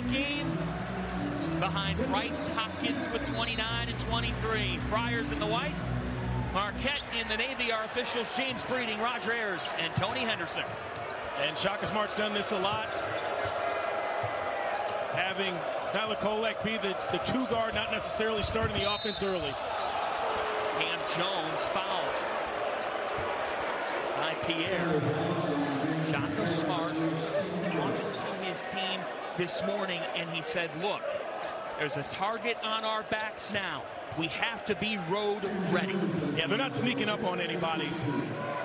that game behind Bryce Hopkins with 29 and 23. Friars in the white, Marquette in the navy. Our officials, James Breeding, Roger Ayers, and Tony Henderson. And Shaka Smart's done this a lot, having Tyler Kolek be the two guard, not necessarily starting the offense early. Cam Jones fouled by Pierre. Shaka Smart talking to his team this morning, and he said, look, there's a target on our backs now. We have to be road ready. Yeah, they're not sneaking up on anybody.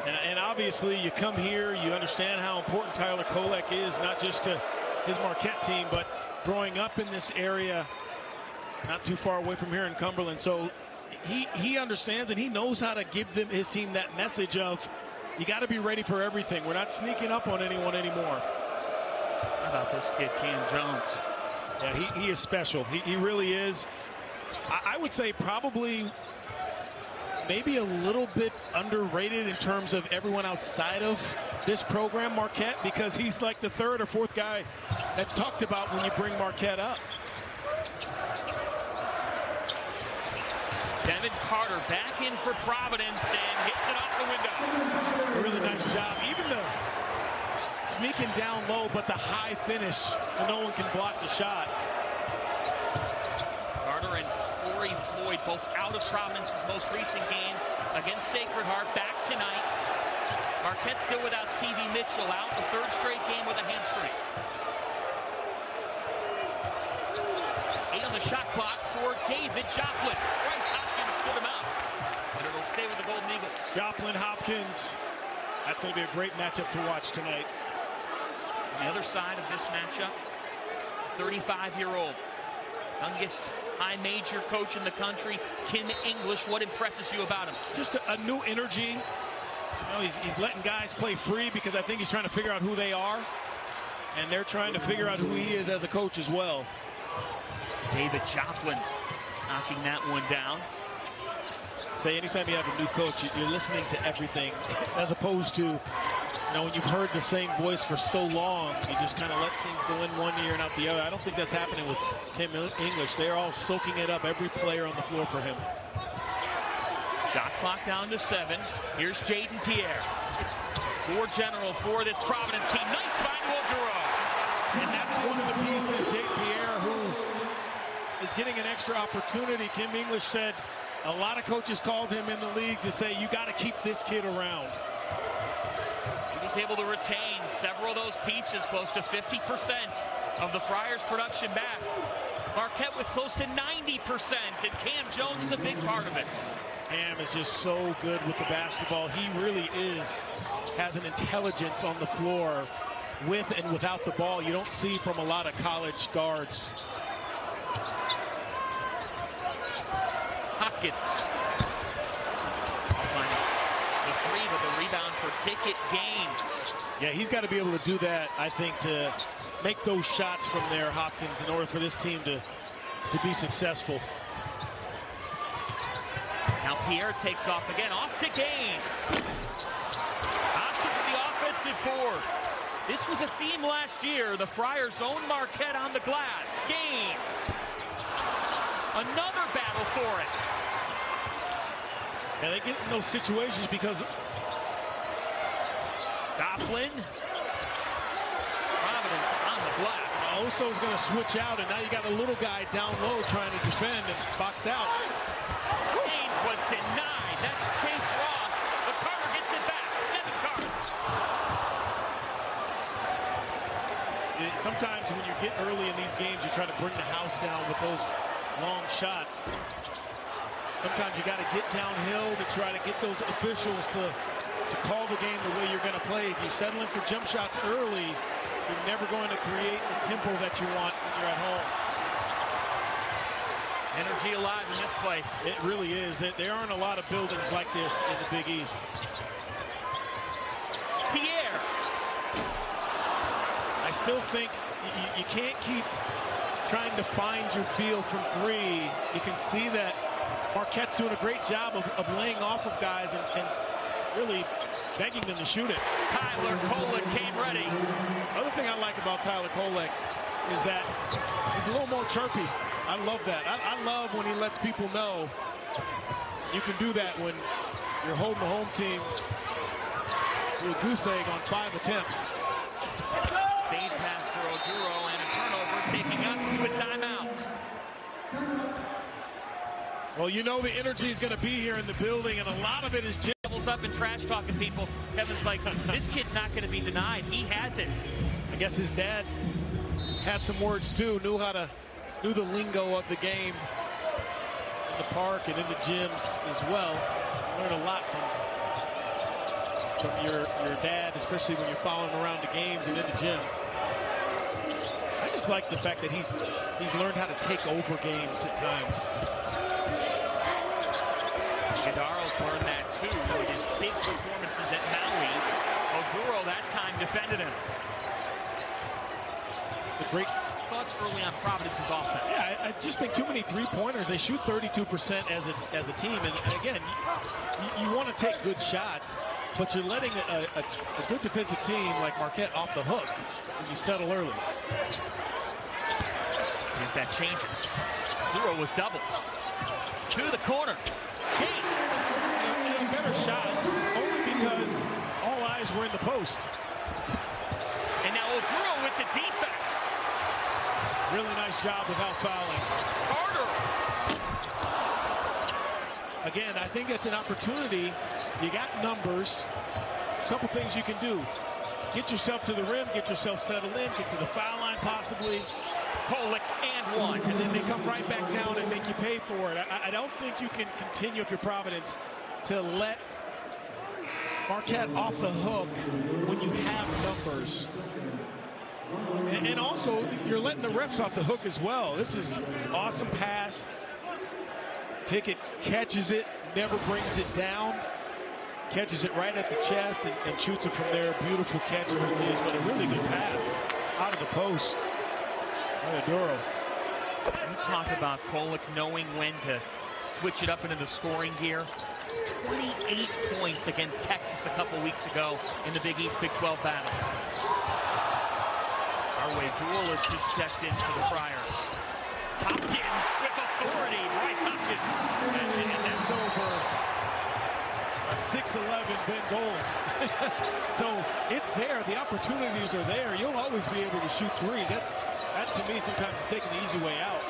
And obviously, you come here, you understand how important Tyler Kolek is, not just to his Marquette team, but growing up in this area, not too far away from here in Cumberland. So he understands and he knows how to give them, his team, that message of, you got to be ready for everything. We're not sneaking up on anyone anymore. How about this kid, Cam Jones? Yeah, he is special. He really is. I would say probably maybe a little bit underrated in terms of everyone outside of this program, Marquette, because he's like the third or fourth guy that's talked about when you bring Marquette up. Devin Carter back in for Providence and hits it off the window. A really nice job. Even the sneaking down low, but the high finish so no one can block the shot. Carter and Corey Floyd both out of Providence's most recent game against Sacred Heart, back tonight. Marquette still without Stevie Mitchell, out the third straight game with a hamstring. 8 on the shot clock for David Joplin. Bryce Hopkins stood him out, but it'll stay with the Golden Eagles. Joplin, Hopkins, that's going to be a great matchup to watch tonight. On the other side of this matchup, 35-year-old, youngest high major coach in the country, Kim English. What impresses you about him? Just a new energy. You know, he's letting guys play free because I think he's trying to figure out who they are, and they're trying to figure out who he is as a coach as well. David Joplin knocking that one down. Say, anytime you have a new coach, you're listening to everything, as opposed to, you know, when you've heard the same voice for so long, you just kind of let things go in one ear and out the other. I don't think that's happening with Kim English. They're all soaking it up, every player on the floor for him. Shot clock down to 7. Here's Jaden Pierre. 4 general for this Providence team. Nice find to O'Duro. And that's one of the pieces, Jaden Pierre, who is getting an extra opportunity. Kim English said a lot of coaches called him in the league to say, you got to keep this kid around. He was able to retain several of those pieces, close to 50% of the Friars' production back. Marquette with close to 90%, and Cam Jones is a big part of it. Cam is just so good with the basketball. He really has an intelligence on the floor with and without the ball you don't see from a lot of college guards. Hopkins. The 3 with a rebound for Ticket Gaines. Yeah, he's got to be able to do that, I think, to make those shots from there, Hopkins, in order for this team to be successful. Now Pierre takes off again, off to Gaines. Hopkins with the offensive board. This was a theme last year. The Friars own Marquette on the glass. Gaines. Another battle for it. And they get in those situations because Joplin. Providence on the glass. Oso's going to switch out, and now you got a little guy down low trying to defend and box out. Gaines was denied. That's Chase Ross. But Carter gets it back. Devin Carter. Sometimes when you get early in these games, you try to bring the house down with those long shots. Sometimes you got to get downhill to try to get those officials to call the game the way you're going to play. If you settle in for jump shots early, you're never going to create the tempo that you want when you're at home. Energy alive in this place. It really is. There aren't a lot of buildings like this in the Big East. Pierre. I still think you can't keep trying to find your feel from 3. You can see that Marquette's doing a great job of laying off of guys and really begging them to shoot it. Tyler Kolek came ready. Other thing I like about Tyler Kolek, is that he's a little more chirpy. I love that. I love when he lets people know you can do that when you're holding the home team to a goose egg on 5 attempts. Fade pass for Oduro and a turnover, taking us to a timeout. Well, you know the energy is going to be here in the building, and a lot of it is just Levels up and trash talking people. Kevin's like, this kid's not going to be denied. He has it. I guess his dad had some words too, knew the lingo of the game in the park and in the gyms as well. Learn a lot from your dad, especially when you're following him around the games and in the gym. I just like the fact that he's learned how to take over games at times. Iguodala's learned that too with his big performances at Maui. Oduro that time defended him. The great thoughts early on Providence's offense. Yeah, I just think too many three-pointers. They shoot 32% as a team, and again, you want to take good shots, but you're letting a good defensive team like Marquette off the hook when you settle early. If that changes, Oduro was doubled to the corner. Gaines. A better shot, only because all eyes were in the post. And now Oduro with the defense. Really nice job without fouling. Carter. Again, I think that's an opportunity. You got numbers. A couple things you can do. Get yourself to the rim, get yourself settled in, get to the foul line possibly. Kolek and one. And then they come right back down and make you pay for it. I don't think you can continue if you're Providence to let Marquette off the hook when you have numbers. And also, you're letting the refs off the hook as well. This is awesome pass. Ticket catches it, never brings it down. Catches it right at the chest and shoots it from there. Beautiful catch and release, but a really good pass out of the post. Oduro. You talk about Kolek knowing when to switch it up into the scoring gear. 28 points against Texas a couple weeks ago in the Big East Big 12 battle. Our way duelist just checked in for the Friars. Hopkins with authority. Bryce Hopkins. And that's over. 6'11" Ben Gold. So it's there. The opportunities are there. You'll always be able to shoot threes. That to me sometimes is taking the easy way out.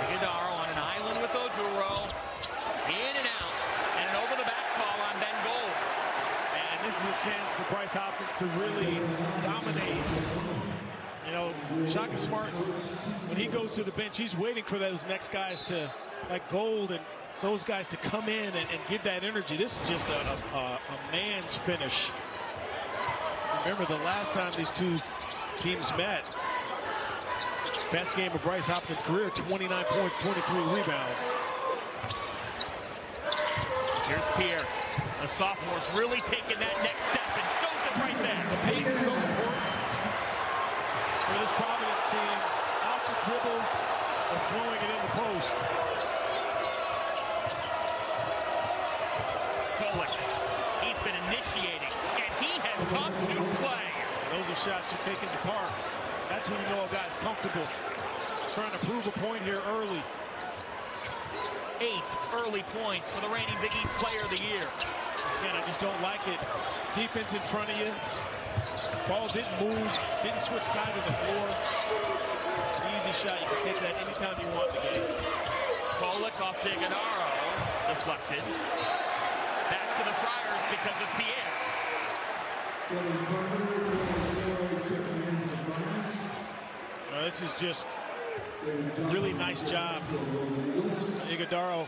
Iguodala on an island with Oduro. In and out. And an over the back call on Ben Gold. And this is a chance for Bryce Hopkins to really dominate. You know, Shaka Smart, when he goes to the bench, he's waiting for those next guys to, like Gold and those guys, to come in and give that energy. This is just a man's finish. Remember the last time these two teams met, best game of Bryce Hopkins' career, 29 points, 23 rebounds. Here's Pierre. The sophomore's really taking that next step and shows it right there. The paint is so important for this Providence team. Off the dribble and throwing it in the post. Kolek, he's been initiating, and he has come to play. Those are shots you take into park. That's when you know a guy's comfortable. Trying to prove a point here early. 8 early points for the reigning Big East Player of the Year. Again, I just don't like it. Defense in front of you. Ball didn't move, didn't switch side of the floor. It's an easy shot. You can take that anytime you want in the game. Kolek off to Iguodala. Deflected. Back to the Friars because of Pierre. This is just a really nice job. Iguodala,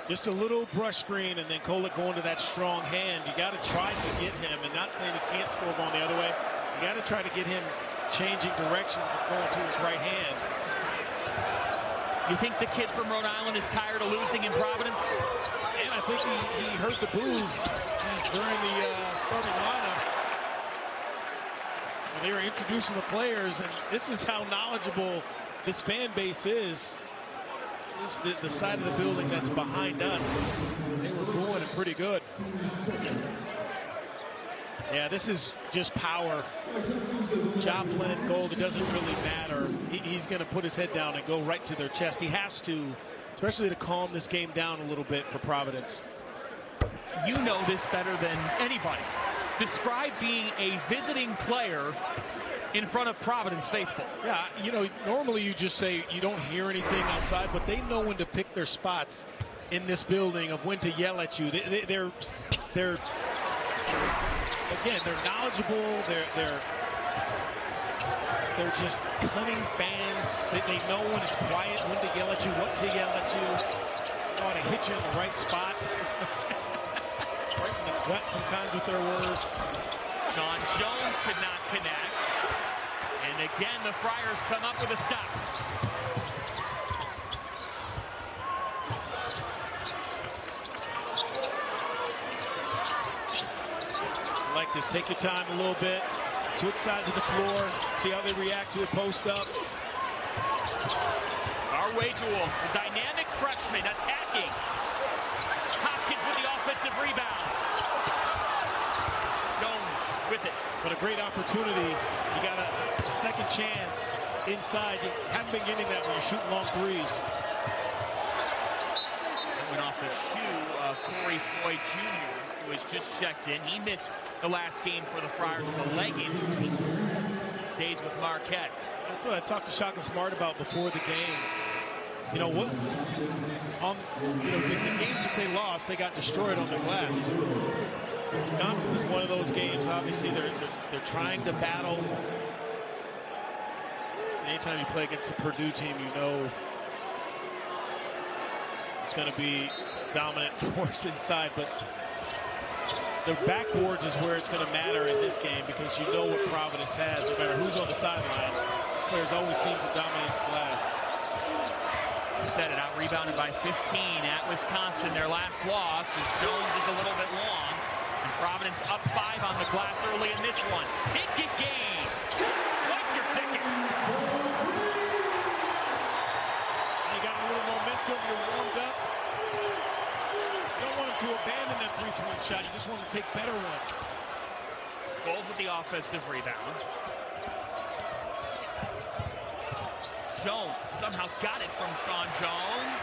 just a little brush screen, and then Kolek going to that strong hand. You got to try to get him, and not saying he can't score going the other way. You got to try to get him changing directions and going to his right hand. You think the kid from Rhode Island is tired of losing in Providence? And I think he heard the boos during the starting lineup. They were introducing the players, and this is how knowledgeable this fan base is. This is the side of the building that's behind us. They were booing it pretty good. Yeah, this is just power. Joplin, Gold, it doesn't really matter. He's going to put his head down and go right to their chest. He has to, especially to calm this game down a little bit for Providence. You know this better than anybody. Describe being a visiting player in front of Providence faithful. Yeah, you know, normally you just say you don't hear anything outside, but they know when to pick their spots in this building of when to yell at you. They're again, they're knowledgeable. They're just cunning fans. They know when it's quiet, when to yell at you, what to yell at you. They want to hit you in the right spot. Right in the gut sometimes with their words. Sean Jones could not connect. And again, the Friars come up with a stop. Like this, take your time a little bit. Switch sides of the floor. See how they react to a post up. Our-Way Jewell, the dynamic freshman attacking. Hopkins with the offensive rebound. Jones with it. But a great opportunity. You got a second chance inside. You haven't been getting that when you're shooting long threes. Coming off the shoe of Corey Floyd Jr., who has just checked in. He missed the last game for the Friars with a leg injury. Stays with Marquette. That's what I talked to Shaka Smart about before the game. You know what? The games that they lost, they got destroyed on the glass. Wisconsin was one of those games. Obviously, they're trying to battle. So anytime you play against a Purdue team, you know it's going to be a dominant force inside. But the backboards is where it's going to matter in this game because you know what Providence has. No matter who's on the sideline, players always seem to dominate the glass. Said it, out rebounded by 15 at Wisconsin. Their last loss as Jones is a little bit long. And Providence up 5 on the glass early in this one. Ticket games. Swipe your ticket. You got a little momentum. You're warmed up. You don't want them to abandon that three-point shot. You just want to take better ones. Gold with the offensive rebound. Jones somehow got it from Sean Jones.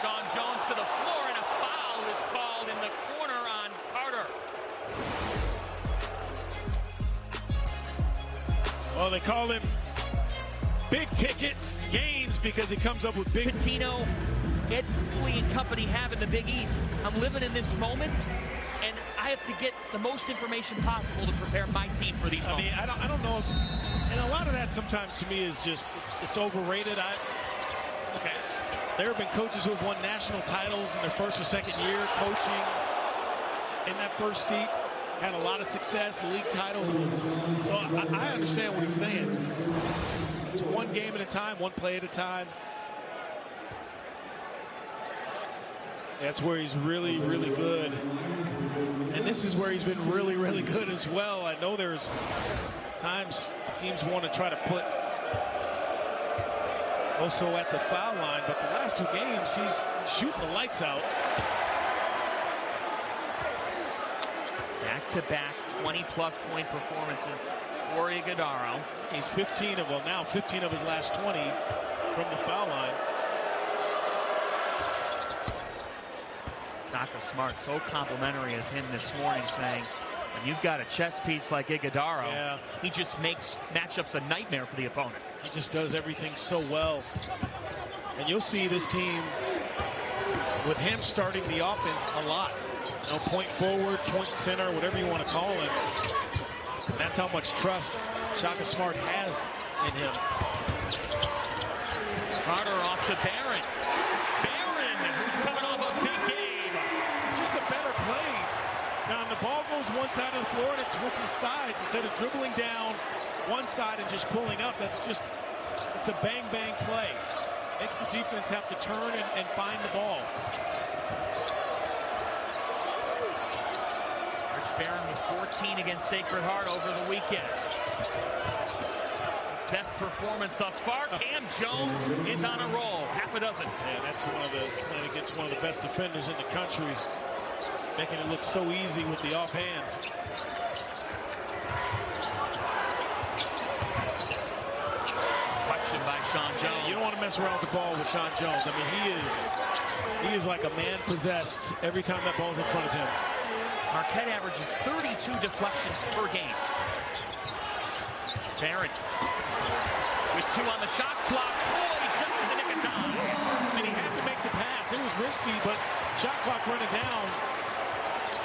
Sean Jones to the floor, and a foul is called in the corner on Carter. Well, they call him Big Ticket Gaines because he comes up with big. Patino, Ed Cooley and company have in the Big East. I'm living in this moment, and I have to get the most information possible to prepare my team for these moments. I don't know if, and a lot of that sometimes to me is just it's overrated. Okay, there have been coaches who have won national titles in their first or second year coaching in that first seat, had a lot of success, league titles. So I understand what he's saying. It's one game at a time, one play at a time. That's where he's really, really good. And this is where he's been really, really good as well. I know there's times teams want to try to put Oso at the foul line, but the last 2 games, he's shooting the lights out. Back-to-back 20-plus point performances for Iguodaro. He's 15 of his last 20 from the foul line. Shaka Smart so complimentary of him this morning, saying when you've got a chess piece like Iguodaro, he just makes matchups a nightmare for the opponent. He just does everything so well. And you'll see this team with him starting the offense a lot. You know, point forward, point center, whatever you want to call him. And that's how much trust Shaka Smart has in him. Carter off to Barron. Who's coming off a big game. Just a better play. Now, the ball goes one side of the floor and it switches sides. Instead of dribbling down one side and just pulling up, it's a bang-bang play. Makes the defense have to turn and find the ball. Arch Barron with 14 against Sacred Heart over the weekend. Best performance thus far. Cam Jones is on a roll. Half a dozen. Yeah, that's playing against one of the best defenders in the country. making it look so easy with the offhand. Question by Sean Jones. You don't want to mess around with the ball with Sean Jones. I mean, he is like a man possessed every time that ball's in front of him. Marquette averages 32 deflections per game. Barron with 2 on the shot clock. Boy, just in the nick of time. And he had to make the pass. It was risky, but shot clock running down.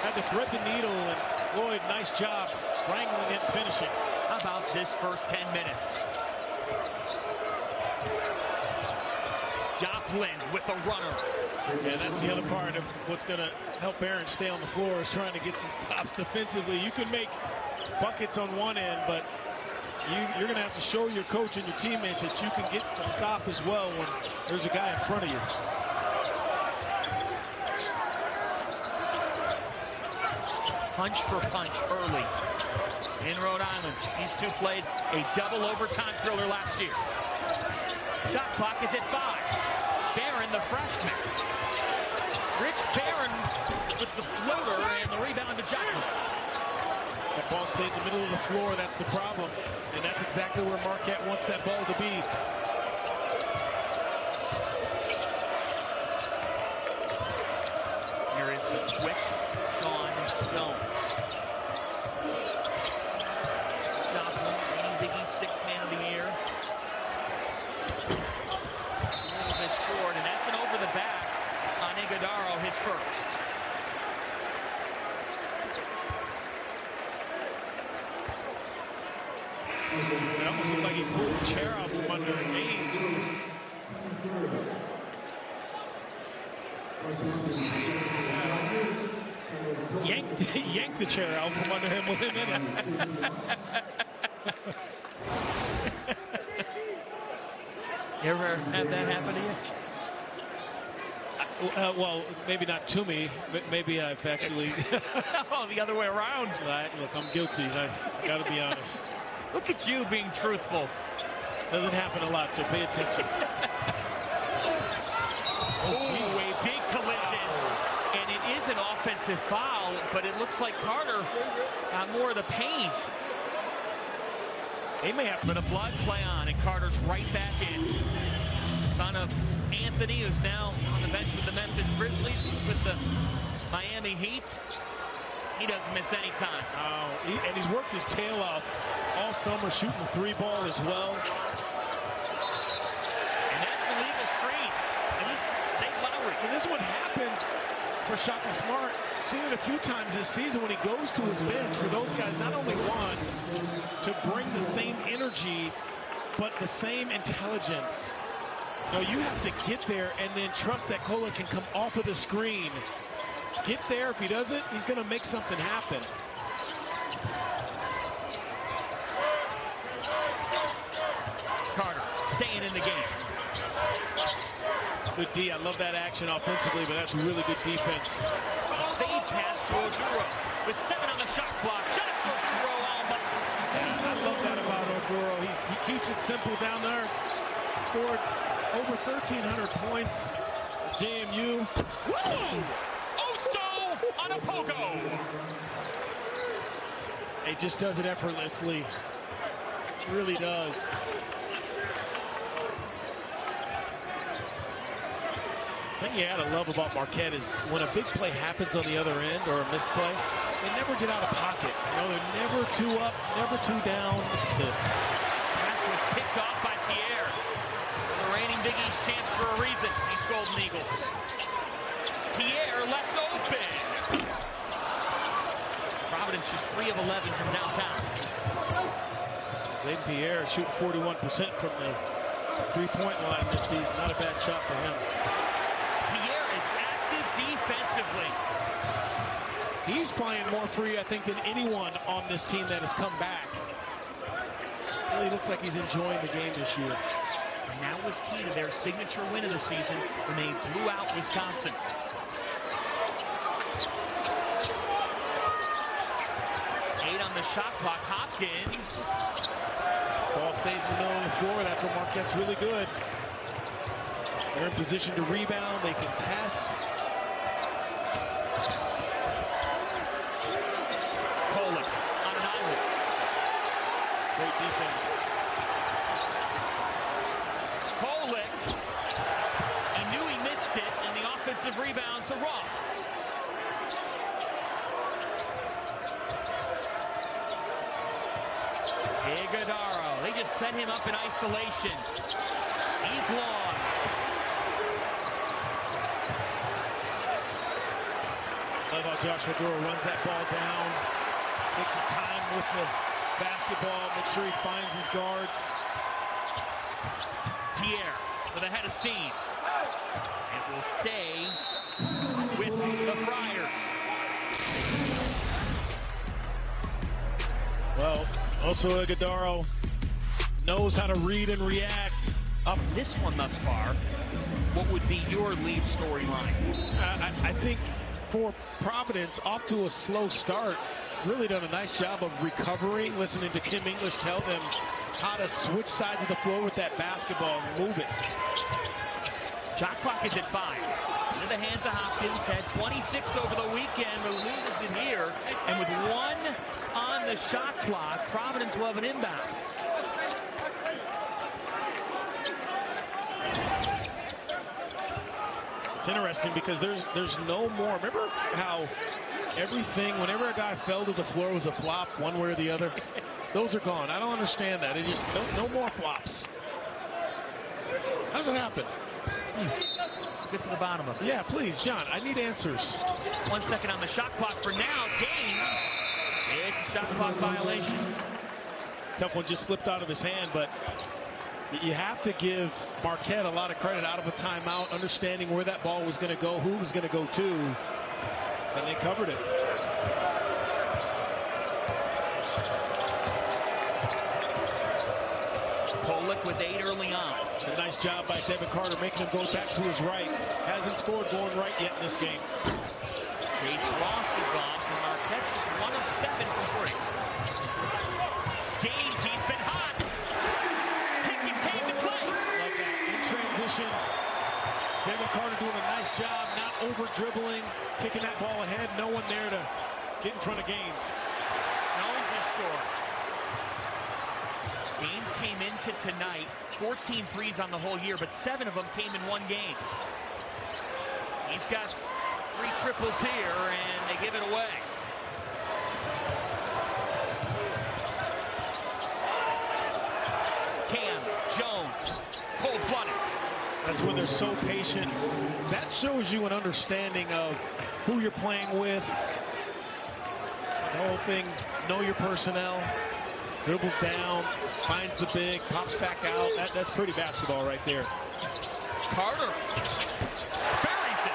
Had to thread the needle, and Lloyd, nice job wrangling it and finishing. How about this first 10 minutes? Joplin with the runner. Yeah, that's the other part of what's going to help Barron stay on the floor, is trying to get some stops defensively. You can make buckets on one end, but you're going to have to show your coach and your teammates that you can get a stop as well when there's a guy in front of you. Punch for punch early in Rhode Island. These two played a double overtime thriller last year. Shot clock is at 5. Barron, the freshman. Rich Barron with the floater and the rebound to Joplin. That ball stays in the middle of the floor. That's the problem. And that's exactly where Marquette wants that ball to be. Here is the quick Sean Jones. Joplin, reigning Big East 6th Man of the Year. A little bit short, and that's an over the back on Iguodaro, his first. It almost looked like he pulled the chair out from under Haynes. Yanked the chair out from under him within minutes. You ever had that happen to you? Well, maybe not to me, but maybe I've actually. Oh, the other way around. Look, I'm guilty. I got to be honest. Look at you being truthful. Doesn't happen a lot, so pay attention. Oh, a big collision. And it is an offensive foul, but it looks like Carter got more of the pain. They may have been a blood play on, and Carter's right back in. Son of Anthony, who's now on the bench with the Memphis Grizzlies, with the Miami Heat. He doesn't miss any time. And he's worked his tail off all summer, shooting the 3-ball as well. And that's the legal screen. And this is Nate Lowry. And this is what happens for Shaka Smart. Seen it a few times this season when he goes to his bench, for those guys not only want to bring the same energy, but the same intelligence. No, you have to get there and then trust that Kola can come off of the screen. Get there. If he doesn't, he's going to make something happen. Carter staying in the game. Good D. I love that action offensively, but that's really good defense. Fade pass to Ojuro with 7 on the shot clock. Shot to Ojuro almost. Yeah, I love that about Ojuro. He keeps it simple down there. Scored over 1,300 points. JMU. Woo! Oso on a pogo. He just does it effortlessly. He really does. The thing you gotta love about Marquette is when a big play happens on the other end, or a missed play, they never get out of pocket. You know, they're never too up, never too down. Look at this. Pass was picked off by Pierre. The reigning Big East champs for a reason. These Golden Eagles. Pierre left open. Providence just 3 of 11 from downtown. Zayden Pierre shooting 41% from the three-point line this season. Not a bad shot for him. Pierre is active defensively. He's playing more free, I think, than anyone on this team that has come back. Really looks like he's enjoying the game this year. And that was key to their signature win of the season when they blew out Wisconsin. On the shot clock, Hopkins. Ball stays in the middle of the floor. That's where Marquette's really good. They're in position to rebound. They can test. Offensive rebound to Ross. Iguodaro. They just set him up in isolation. He's long. Love how Joshua Dora runs that ball down. Takes his time with the basketball. Make sure he finds his guards. Pierre with a head of steam. It will stay with the Friars. Well, also Iguodaro knows how to read and react. Up this one thus far, what would be your lead storyline? I think for Providence, off to a slow start, really done a nice job of recovering, listening to Kim English tell them how to switch sides of the floor with that basketball and move it. Shot clock is at 5. Into the hands of Hopkins. Had 26 over the weekend, but loses it here. And with 1 on the shot clock, Providence will have an inbounds. It's interesting because there's no more. Remember how everything, whenever a guy fell to the floor, was a flop one way or the other? Those are gone. I don't understand that. It just no more flops. How does it happen? Get to the bottom of it. Yeah, please, John. I need answers. 1 second on the shot clock for now. Gaines. It's a shot clock violation. Tough one, just slipped out of his hand, but you have to give Marquette a lot of credit out of a timeout, understanding where that ball was going to go, who it was going to go to, and they covered it. Pollock with 8 early on. A nice job by Devin Carter making him go back to his right. Hasn't scored going right yet in this game. Chase Ross is off, and Marquette is 1 of 7 from 3. Gaines, he's been hot. Taking came to play. Love that. In transition, Devin Carter doing a nice job, not over dribbling, kicking that ball ahead. No one there to get in front of Gaines. Jones is short. Gaines came into tonight 14 threes on the whole year, but 7 of them came in one game. He's got 3 triples here, and they give it away. Cam, Jones, cold-blooded. That's when they're so patient. That shows you an understanding of who you're playing with. The whole thing, know your personnel. Dribbles down, finds the big, pops back out. That's pretty basketball right there. Carter buries it.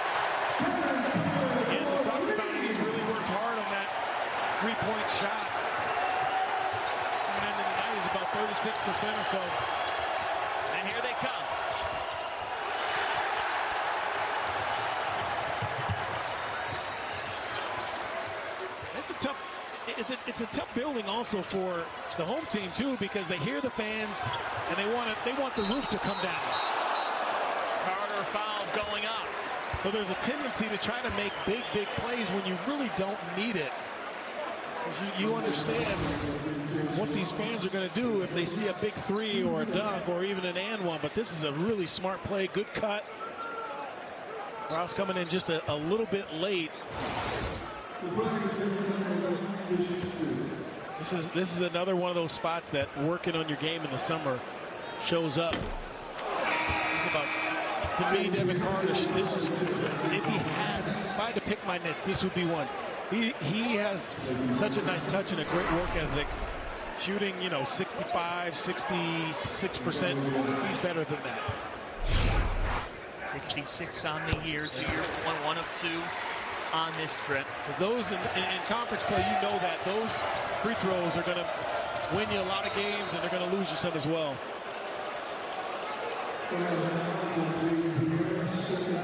Again, we talked about it. He's really worked hard on that three-point shot. Coming into the night, he's about 36% or so. And here they come. That's a tough. It's a tough building also for the home team too, because they hear the fans and they want the roof to come down. Carter foul going up. So there's a tendency to try to make big plays when you really don't need it. You understand what these fans are going to do if they see a big 3 or a dunk or even an and one. But this is a really smart play, good cut. Ross coming in just a little bit late. This is another one of those spots that working on your game in the summer shows up. It's about, to me, Devin Carter. This is, if I had to pick my nits, this would be one. He has such a nice touch and a great work ethic. Shooting, 65, 66%. He's better than that. 66 on the year, 2 years, 1 of 2 on this trip. Because those in conference play, you know that those free throws are going to win you a lot of games, and they're going to lose you some as well.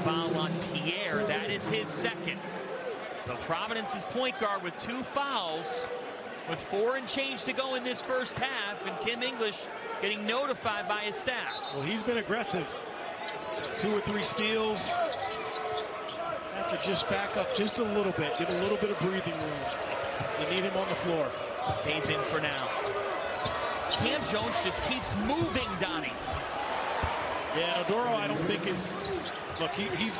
Foul on Pierre. That is his second. So Providence's point guard with 2 fouls, with 4 and change to go in this first half, and Kim English getting notified by his staff. Well, he's been aggressive. 2 or 3 steals. Have to just back up just a little bit, give a little bit of breathing room. You need him on the floor. Stays in for now. Cam Jones just keeps moving, Donnie. Yeah, Oduro, I don't think is. Look, he's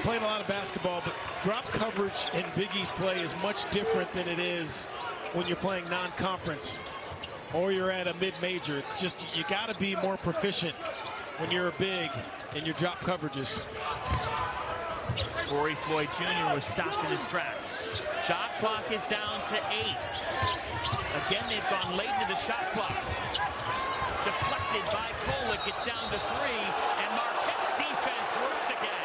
playing a lot of basketball, but drop coverage in Big East play is much different than it is when you're playing non-conference or you're at a mid-major. It's just you got to be more proficient when you're a big in your drop coverages. Rory Floyd Jr. was stopped in his tracks. Shot clock is down to 8. Again, they've gone late into the shot clock. Deflected by Kolek. It's down to 3, and Marquette's defense works again.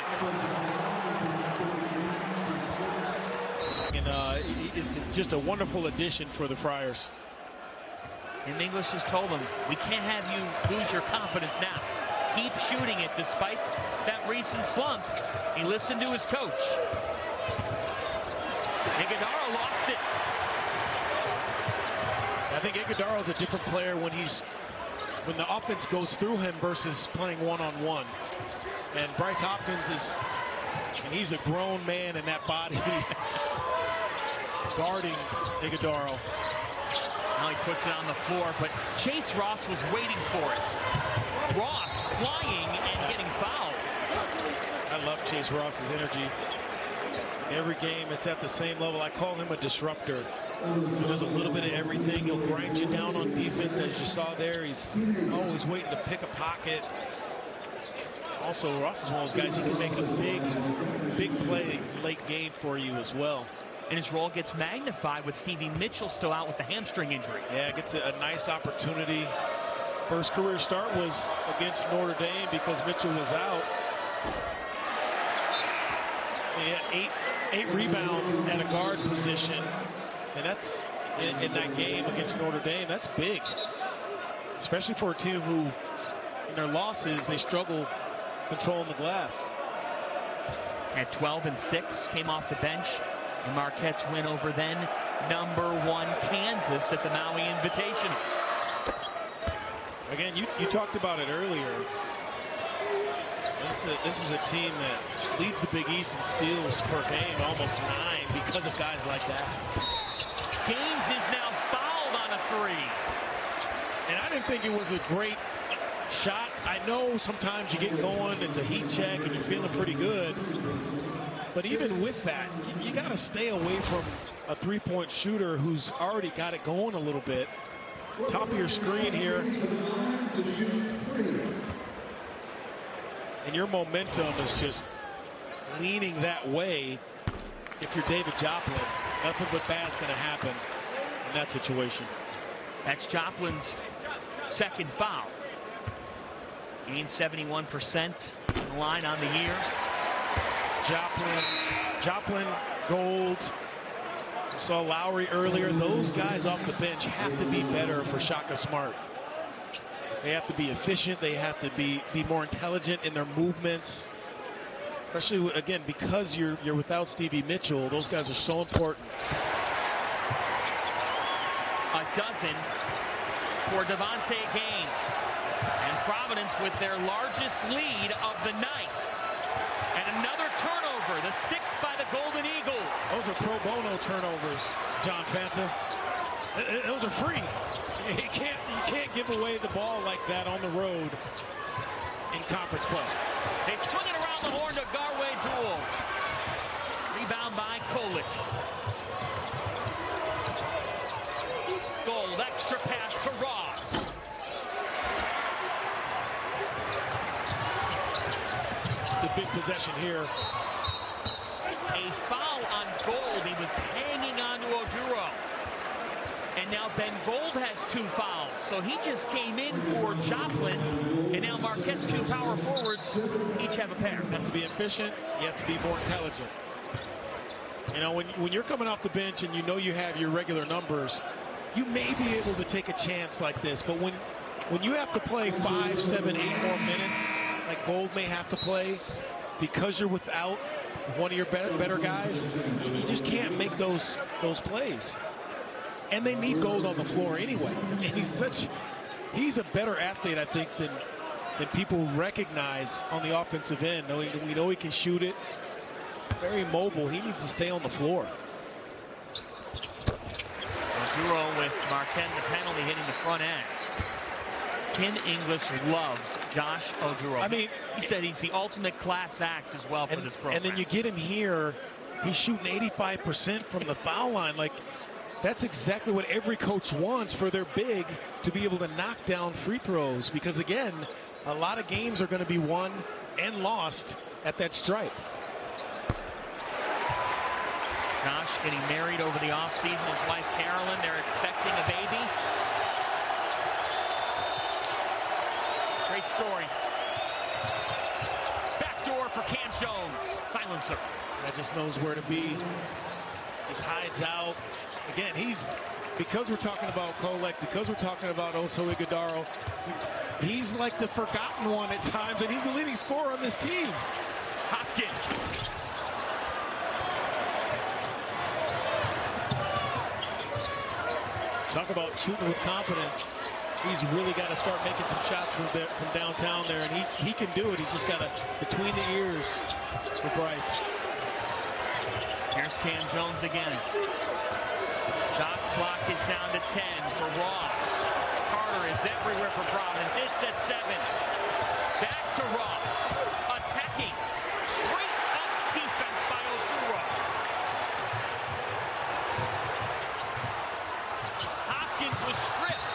And it's just a wonderful addition for the Friars. And English has told them, we can't have you lose your confidence now. Keep shooting it despite that recent slump. He listened to his coach. Iguodaro lost it. I think Iguodaro's a different player when the offense goes through him versus playing one-on-one. And Bryce Hopkins he's a grown man in that body guarding Iguodaro. Now he puts it on the floor, but Chase Ross was waiting for it. Ross flying and getting fouled. I love Chase Ross's energy. Every game, it's at the same level. I call him a disruptor. He does a little bit of everything. He'll grind you down on defense, as you saw there. He's always waiting to pick a pocket. Also, Ross is one of those guys, he can make a big play late game for you as well. And his role gets magnified with Stevie Mitchell still out with the hamstring injury. Yeah, gets a nice opportunity. First career start was against Notre Dame because Mitchell was out. He had eight rebounds at a guard position, and that's in that game against Notre Dame. That's big, especially for a team who, in their losses, they struggle controlling the glass. At 12-6, came off the bench. And Marquette's win over then #1 Kansas at the Maui Invitational. Again, you talked about it earlier. This is a team that leads the Big East in steals per game, almost 9, because of guys like that. Gaines is now fouled on a 3. And I didn't think it was a great shot. I know sometimes you get going, it's a heat check, and you're feeling pretty good. But even with that, you got to stay away from a three-point shooter who's already got it going a little bit. Top of your screen here. And your momentum is just leaning that way. If you're David Joplin, nothing but bad's going to happen in that situation. That's Joplin's second foul. Gained 71% in the line on the year. Joplin, Gold. We saw Lowry earlier. Those guys off the bench have to be better for Shaka Smart. They have to be efficient. They have to be more intelligent in their movements. Especially, again, because you're without Stevie Mitchell. Those guys are so important. A dozen for Devontae Gaines. And Providence with their largest lead of the night. And another turnover, the 6th by the Golden Eagles. Those are pro bono turnovers, John Fanta. Those are free. You can't give away the ball like that on the road in conference play. They swing it around the horn to Garway Duel. Rebound by Kolek. Gold, extra pass to Ross. It's a big possession here. A foul on Gold. He was hanging on to Oduro. And now Ben Gold has 2 fouls. So he just came in for Joplin. And now Marquette's 2 power forwards each have a pair. You have to be efficient. You have to be more intelligent. You know, when you're coming off the bench and you know you have your regular numbers, you may be able to take a chance like this. But when you have to play 5, 7, 8 more minutes, like Gold may have to play, because you're without one of your better guys, you just can't make those plays. And they need Gold on the floor anyway. And he's a better athlete, I think, than people recognize on the offensive end. We know he can shoot it. Very mobile. He needs to stay on the floor. Oduro with Marquette, the penalty hitting the front end. Ken English loves Josh Oduro. I mean, he said he's the ultimate class act as well for this program. And then you get him here, he's shooting 85% from the foul line. Like, that's exactly what every coach wants for their big, to be able to knock down free throws. Because, again, a lot of games are going to be won and lost at that stripe. Josh getting married over the offseason. His wife, Carolyn, they're expecting a baby. Great story. Backdoor for Cam Jones. Silencer. That just knows where to be. Just hides out. Again, because we're talking about Kolek, because we're talking about Oso Ighodaro, he's like the forgotten one at times, and he's the leading scorer on this team. Hopkins. Talk about shooting with confidence. He's really got to start making some shots from downtown there, and he can do it. He's just got to, between the ears for Bryce. Here's Cam Jones again. Shot clock is down to 10 for Ross. Carter is everywhere for Providence. It's at 7. Back to Ross. Attacking. Straight up defense by Oduro. Hopkins was stripped.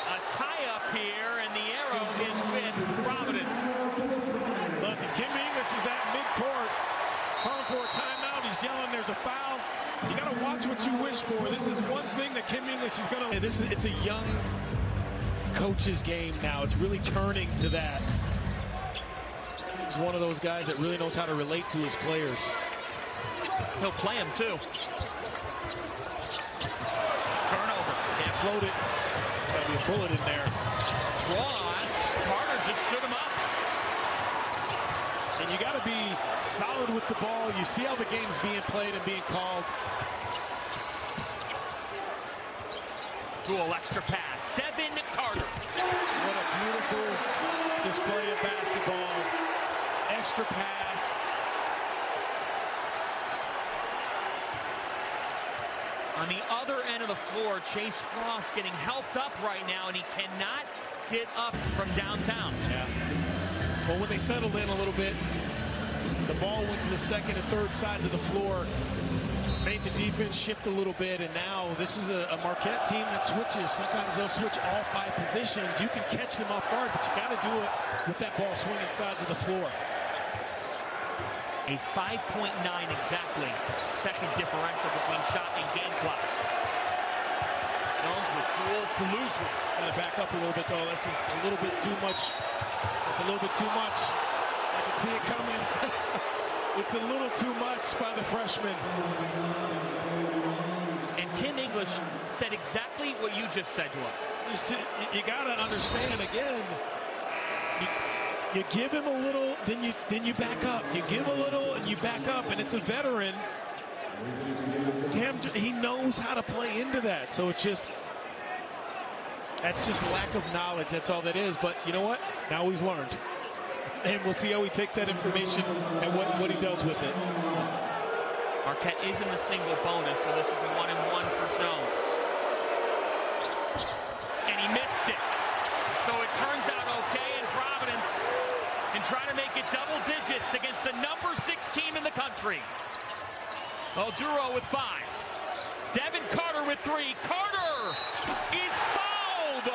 A tie-up here, and the arrow is with Providence. Look, Kim English is at midcourt. Calling for a timeout. He's yelling there's a foul. You got to watch what you wish for. This is one thing that Kim English is going to... It's a young coach's game now. It's really turning to that. He's one of those guys that really knows how to relate to his players. He'll play him, too. Turnover. Can't float it. Got to be a bullet in there. Ross. Carter just stood him up. And you got to be solid with the ball. You see how the game's being played and being called. Dual extra pass. Devin Carter. What a beautiful display of basketball. Extra pass. On the other end of the floor, Chase Ross getting helped up right now, and he cannot get up from downtown. Yeah. Well, when they settled in a little bit, the ball went to the second and third sides of the floor, made the defense shift a little bit, and now this is a Marquette team that switches. Sometimes they'll switch all 5 positions. You can catch them off guard, but you got to do it with that ball swinging sides of the floor. A 5.9 exactly second differential between shot and game clock. Jones with dual collusion. Got to back up a little bit, though. That's just a little bit too much. That's a little bit too much. I can see it coming. It's a little too much by the freshman. And Ken English said exactly what you just said to him. You got to understand, again, you give him a little, then you back up. You give a little, and you back up, and it's a veteran. He knows how to play into that. So it's just, that's just lack of knowledge. That's all that is. But you know what? Now he's learned. And we'll see how he takes that information and what he does with it. Marquette is in the single bonus, so this is a 1-and-1 for Jones. And he missed it. So it turns out okay, and Providence can try to make it double digits against the number 6 team in the country. Oduro with 5. Devin Carter with 3. Carter is fouled.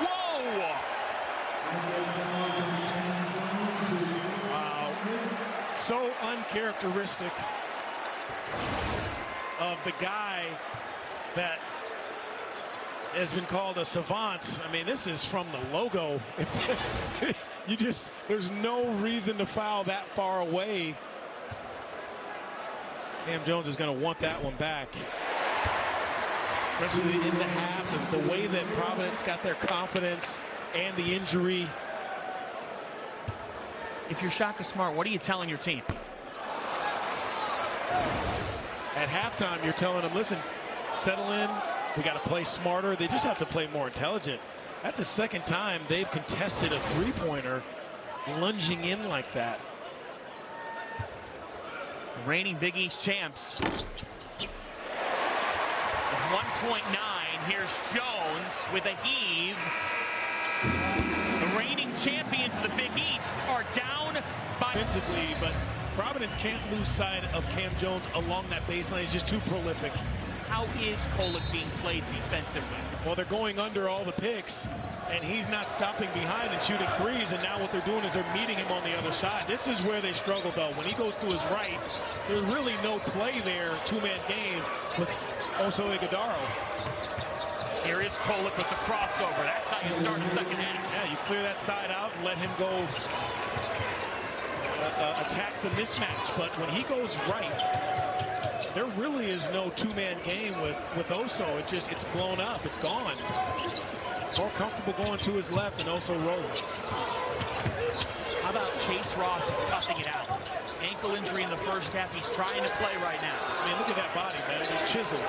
Whoa. Wow. So uncharacteristic of the guy that has been called a savant. I mean, this is from the logo. There's no reason to foul that far away. Cam Jones is going to want that one back. Especially in the half, and the way that Providence got their confidence and the injury. If you're Shaka Smart, what are you telling your team? At halftime, you're telling them, listen, settle in. We got to play smarter. They just have to play more intelligent. That's the second time they've contested a three-pointer lunging in like that. Reigning Big East champs. With 1.9, here's Jones with a heave. The reigning champions of the Big East are down by... Defensively, but Providence can't lose sight of Cam Jones along that baseline. He's just too prolific. How is Kolek being played defensively? Well, they're going under all the picks, and he's not stopping behind and shooting threes, and now what they're doing is they're meeting him on the other side. This is where they struggle, though. When he goes to his right, there's really no play there, two-man game with Oso Ighodaro. Here is Kolek with the crossover. That's how you start the second half. Yeah, you clear that side out and let him go attack the mismatch. But when he goes right, there really is no two-man game with Oso. It's blown up. It's gone. More comfortable going to his left and Oso rolling. How about Chase Ross is toughing it out? Ankle injury in the first half. He's trying to play right now. I mean, look at that body, man. It's chiseled.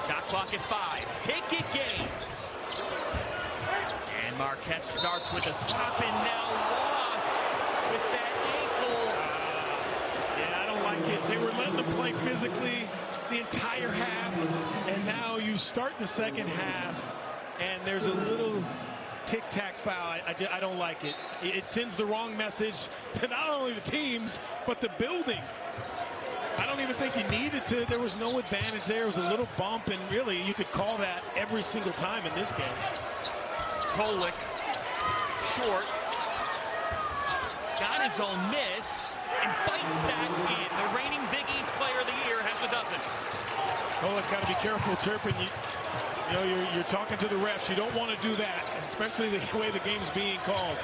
Shot clock at 5. Take it, Gaines. And Marquette starts with a stop, and now Ross with that ankle. Yeah, I don't like it. They were letting them play physically the entire half, and now you start the second half, and there's a little tic-tac foul. I don't like it. It sends the wrong message to not only the teams, but the building. I don't even think he needed to. There was no advantage there. It was a little bump, and really, you could call that every single time in this game. Kolek, short, got his own miss, and fights that in. The reigning Big East Player of the Year has a dozen. Kolek got to be careful, Turpin. You know, you're talking to the refs. You don't want to do that, especially the way the game's being called.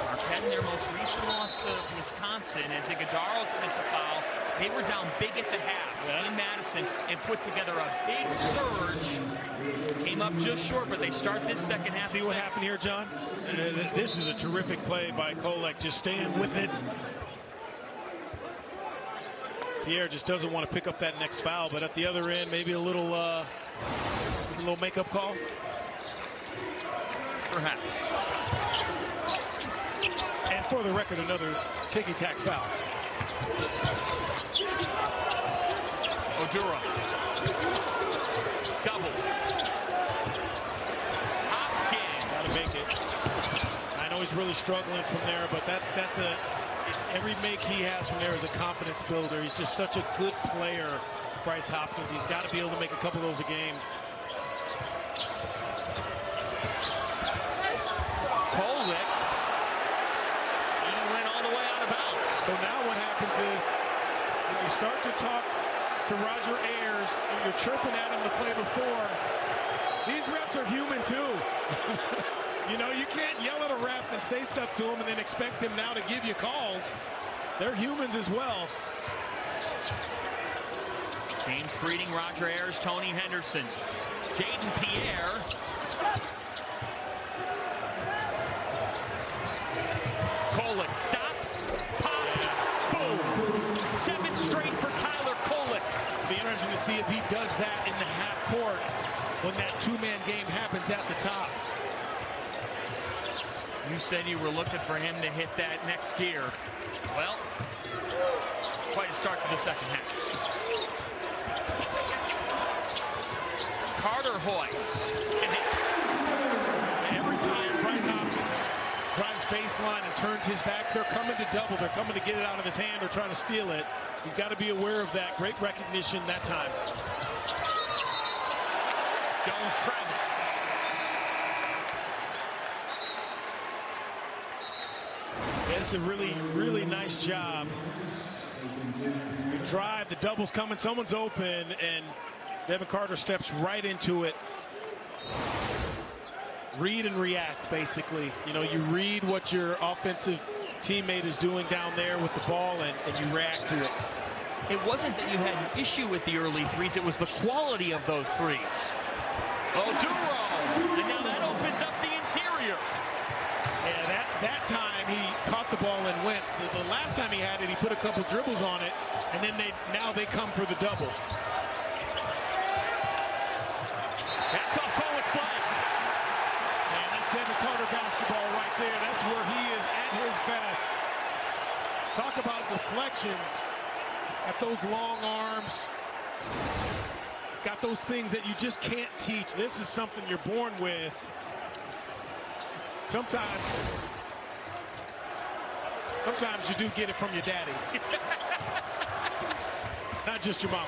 Marquette in their most recent loss to Wisconsin, as Ighodaro commits a foul, they were down big at the half in Madison and put together a big surge. Came up just short, but they start this second half. See what happened here, John? This is a terrific play by Kolek, just staying with it. Pierre just doesn't want to pick up that next foul, but at the other end, maybe a little makeup call. Perhaps. And for the record, another ticky-tack foul. Oduro. Double. Hopkins. Gotta make it. I know he's really struggling from there, but that's every make he has from there is a confidence builder. He's just such a good player, Bryce Hopkins. He's got to be able to make a couple of those a game. Kolek. He went all the way out of bounds. So now what happens is when you start to talk to Roger Ayers and you're chirping at him the play before, these refs are human too. You know, you can't yell at a ref and say stuff to him and then expect him now to give you calls. They're humans as well. James greeting Roger Ayers, Tony Henderson. Jaden Pierre. Kolek, stop, pop, boom. 7 straight for Tyler Kolek. It'll be interesting to see if he does that in the half court when that two-man game happens at the top. You said you were looking for him to hit that next gear. Well, quite a start to the second half. Carter Hoyts. Every time Bryce Hopkins drives baseline and turns his back, they're coming to double. They're coming to get it out of his hand or try to steal it. He's got to be aware of that. Great recognition that time. Jones travel. It's a really, really nice job. You drive, the double's coming, someone's open, and Devin Carter steps right into it. Read and react, basically. You know, you read what your offensive teammate is doing down there with the ball, and you react to it. It wasn't that you had an issue with the early threes, it was the quality of those threes. Oduro, and now that opens up the interior. Yeah, that time he caught the ball and went. The last time he had it, he put a couple dribbles on it, and then now they come for the double. That's off Kolek's leg. And that's Devin Carter basketball right there. That's where he is at his best. Talk about deflections at those long arms. He's got those things that you just can't teach. This is something you're born with. Sometimes you do get it from your daddy. Not just your mama.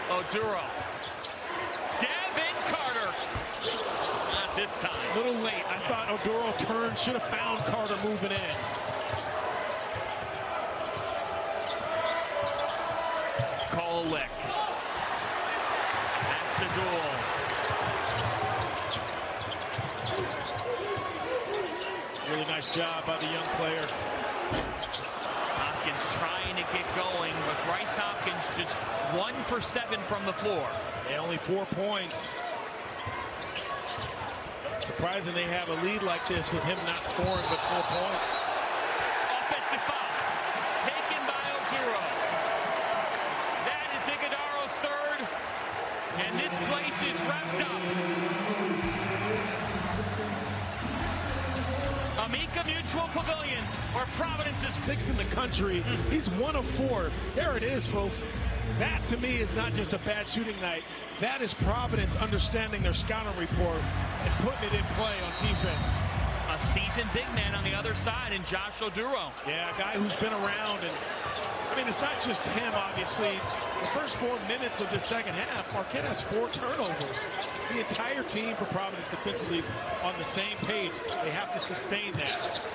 Oduro. Devin Carter. Not this time. A little late. I thought Oduro turned, should have found Carter moving in. Kolek. That's a duel. Really nice job by the young player. Hopkins trying to get going, but Bryce Hopkins just 1 for 7 from the floor. And only 4 points. Surprising they have a lead like this with him not scoring but 4 points. Offensive foul taken by Oduro. That is Iguodaro's third, and this place is wrapped up. Amica Mutual Pavilion, where Providence is 6th in the country. He's 1 of 4. There it is, folks. That, to me, is not just a bad shooting night. That is Providence understanding their scouting report and putting it in play on defense. A seasoned big man on the other side in Josh Oduro. Yeah, a guy who's been around. And I mean, it's not just him, obviously. The first 4 minutes of the second half, Marquette has 4 turnovers. The entire team for Providence defensively is on the same page. They have to sustain that.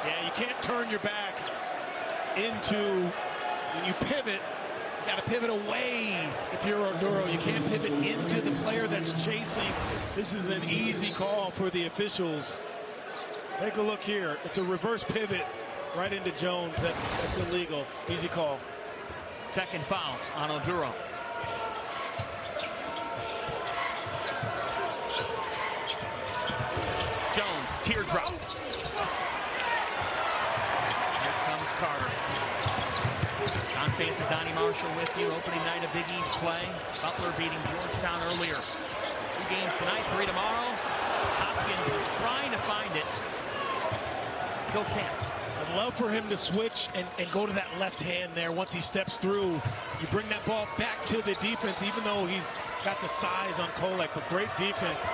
Yeah, you can't turn your back into, when you pivot, you got to pivot away if you're Oduro. You can't pivot into the player that's chasing. This is an easy call for the officials. Take a look here. It's a reverse pivot right into Jones. That's illegal. Easy call. Second foul on Oduro. Jones, teardrop. Here comes Carter. John Fanta, Donnie Marshall with you. Opening night of Big East play. Butler beating Georgetown earlier. 2 games tonight, 3 tomorrow. Hopkins is trying to find it. Still can't. I'd love for him to switch and go to that left hand there once he steps through. You bring that ball back to the defense, even though he's got the size on Kolek. But great defense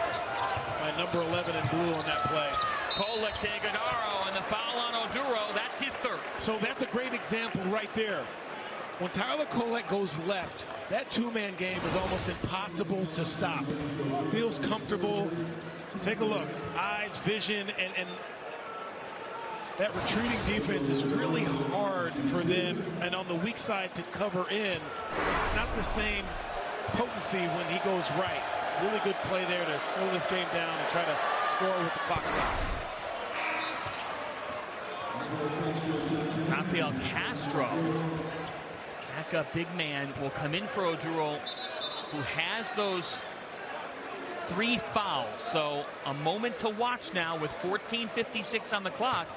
by number 11 in blue on that play. Kolek to Iguodaro, and the foul on Oduro. That's his third. So that's a great example right there. When Tyler Kolek goes left, that 2-man game is almost impossible to stop. Feels comfortable. Take a look. Eyes, vision, and that retreating defense is really hard for them, and on the weak side to cover in. It's not the same potency when he goes right. Really good play there to slow this game down and try to score with the clock stop. Rafael Castro, backup big man, will come in for Oduro, who has those 3 fouls. So a moment to watch now with 14:56 on the clock.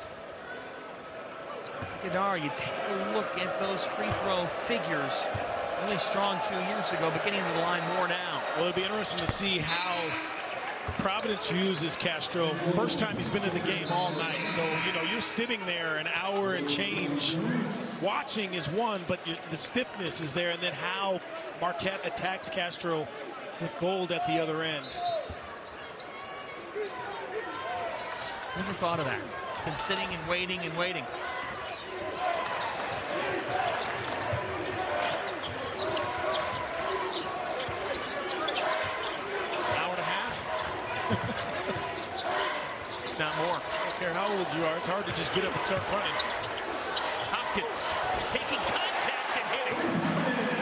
Iguodaro, you take a look at those free throw figures. Really strong 2 years ago, but getting to the line more now. Well, it'll be interesting to see how Providence uses Castro. First time he's been in the game all night. So, you know, you're sitting there an hour and change. Watching is one, but the stiffness is there. And then how Marquette attacks Castro with Gold at the other end. Never thought of that. It's been sitting and waiting and waiting. Not more. I don't care how old you are. It's hard to just get up and start running. Hopkins taking contact and hitting.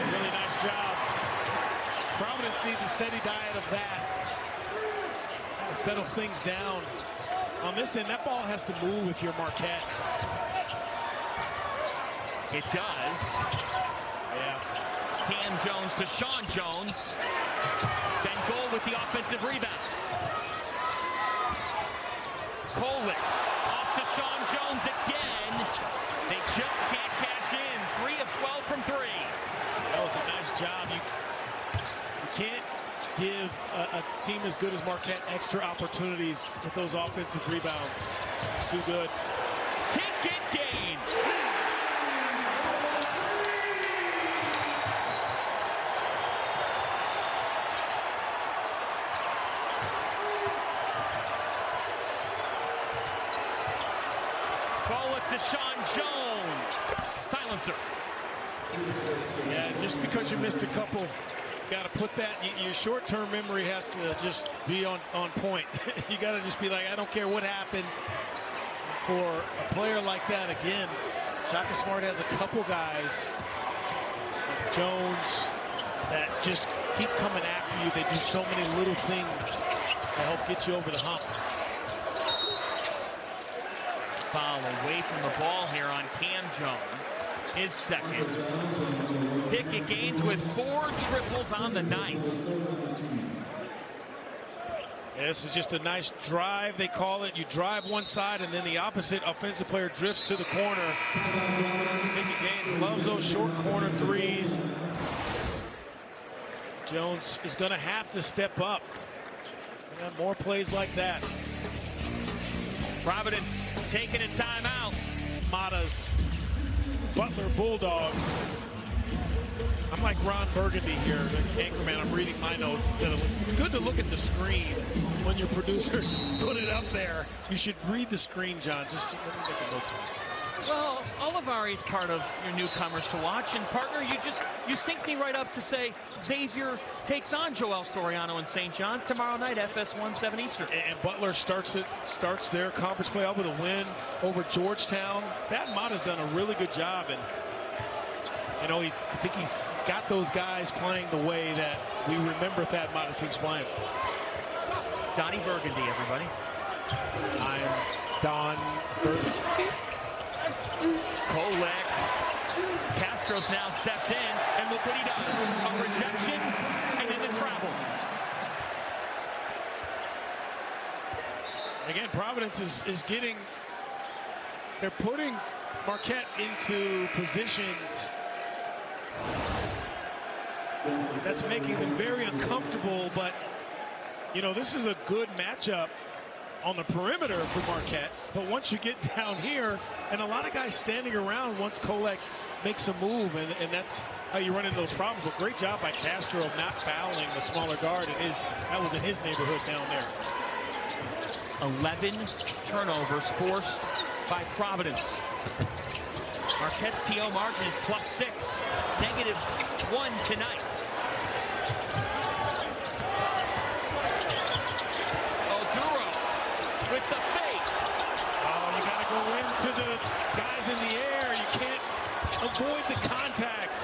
Really nice job. Providence needs a steady diet of that. That settles things down. On this end, that ball has to move if you're Marquette. It does. Yeah. Cam Jones to Sean Jones. Then goal with the offensive rebound. Kolek off to Sean Jones again. They just can't cash in. 3 of 12 from 3. That was a nice job. You can't give a team as good as Marquette extra opportunities with those offensive rebounds. It's too good. Ticket gains. Sean Jones. Silencer. Yeah, just because you missed a couple, you got to put that, your short-term memory has to just be on point. You got to just be like, I don't care what happened. For a player like that, again, Shaka Smart has a couple guys, like Jones, that just keep coming after you. They do so many little things to help get you over the hump. Foul away from the ball here on Cam Jones. His second. Pickett Gaines with 4 triples on the night. Yeah, this is just a nice drive, they call it. You drive one side, and then the opposite offensive player drifts to the corner. Pickett Gaines loves those short corner threes. Jones is going to have to step up. More plays like that. Providence taking a timeout. Mata's Butler Bulldogs. I'm like Ron Burgundy here, the anchorman. I'm reading my notes instead of. It's good to look at the screen when your producers put it up there. You should read the screen, John. Just let me make a note. Well, Olivari's part of your newcomers to watch, and partner, you synced me right up to say Xavier takes on Joel Soriano in St. John's tomorrow night, FS1 7 Eastern. And Butler starts their conference play out with a win over Georgetown. Thad Mata's done a really good job, and you know, I think he's got those guys playing the way that we remember Thad Mata seems playing. Donnie Burgundy, everybody. I'm Don Burgundy. Kolek. Castro's now stepped in, and look what he does. A rejection, and then the travel. Again, Providence is getting, they're putting Marquette into positions that's making them very uncomfortable, but you know, this is a good matchup on the perimeter for Marquette, but once you get down here, and a lot of guys standing around once Kolek makes a move, and that's how you run into those problems. But great job by Castro of not fouling the smaller guard. That was in his neighborhood down there. 11 turnovers forced by Providence. Marquette's TO margin is +6, -1 tonight. With the fake. Oh, you got to go into the guys in the air. You can't avoid the contact.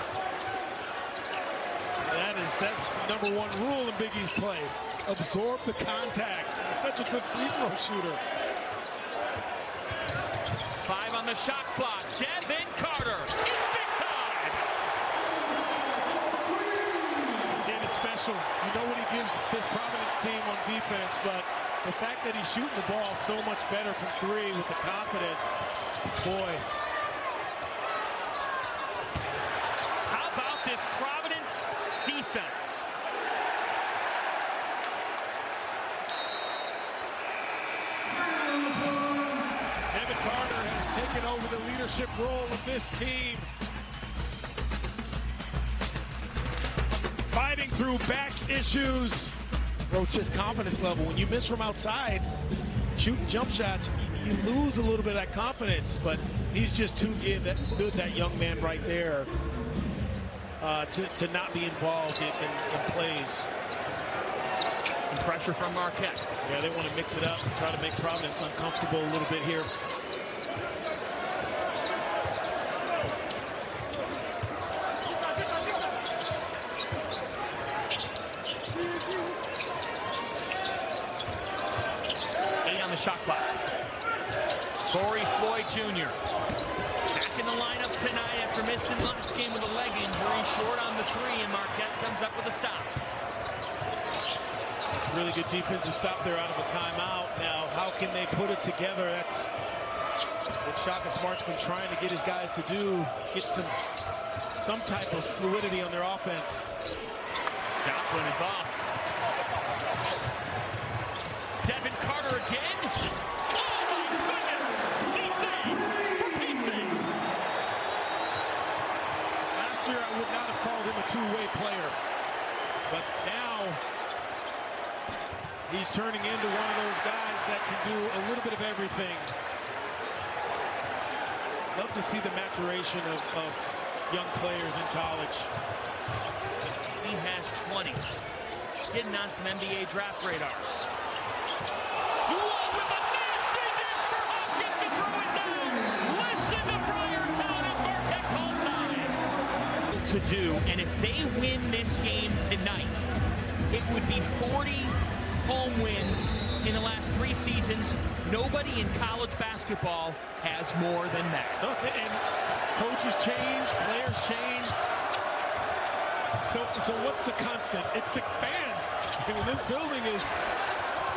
That's number 1 rule in Big East play. Absorb the contact. He's such a good free throw shooter. 5 on the shot clock. Devin Carter in big time. David Special. You know what he gives this Providence team on defense, but the fact that he's shooting the ball so much better from 3 with the confidence, boy. How about this Providence defense? Devin Carter has taken over the leadership role of this team. Fighting through back issues. Roach's confidence level. When you miss from outside, shooting jump shots, you lose a little bit of that confidence, but he's just too good, that young man right there, to not be involved in plays. And pressure from Marquette. Yeah, they want to mix it up and try to make Providence uncomfortable a little bit here. Shot clock. Corey Floyd Jr. back in the lineup tonight after missing last game with a leg injury. Short on the 3, and Marquette comes up with a stop. It's a really good defensive stop there out of a timeout. Now, how can they put it together? That's what Shaka Smart's been trying to get his guys to do. Get some type of fluidity on their offense. Joplin is off. Devin Carter again. Oh my goodness! DC for PC. Last year I would not have called him a two-way player, but now he's turning into one of those guys that can do a little bit of everything. Love to see the maturation of young players in college. He has 20. Getting on some NBA draft radars. Duo with a nasty dish for Hopkins to throw it down. Listen to Friartown as Marquette calls time. To do, and if they win this game tonight, it would be 40 home wins in the last 3 seasons. Nobody in college basketball has more than that. Look, and coaches change, players change. So what's the constant? It's the fans. I mean, this building is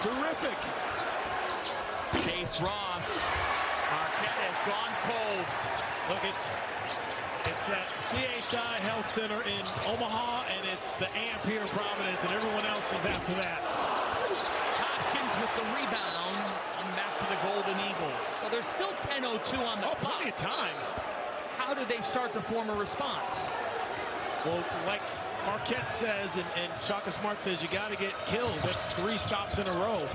terrific. Chase Ross. Marquette has gone cold. Look, it's that CHI Health Center in Omaha, and it's the AMP here in Providence, and everyone else is after that. Hopkins with the rebound, and back to the Golden Eagles. So there's still 10:02 on the clock. Plenty of time. How do they start to form a response? Well, like Marquette says, and Shaka Smart says, you got to get kills. That's 3 stops in a row.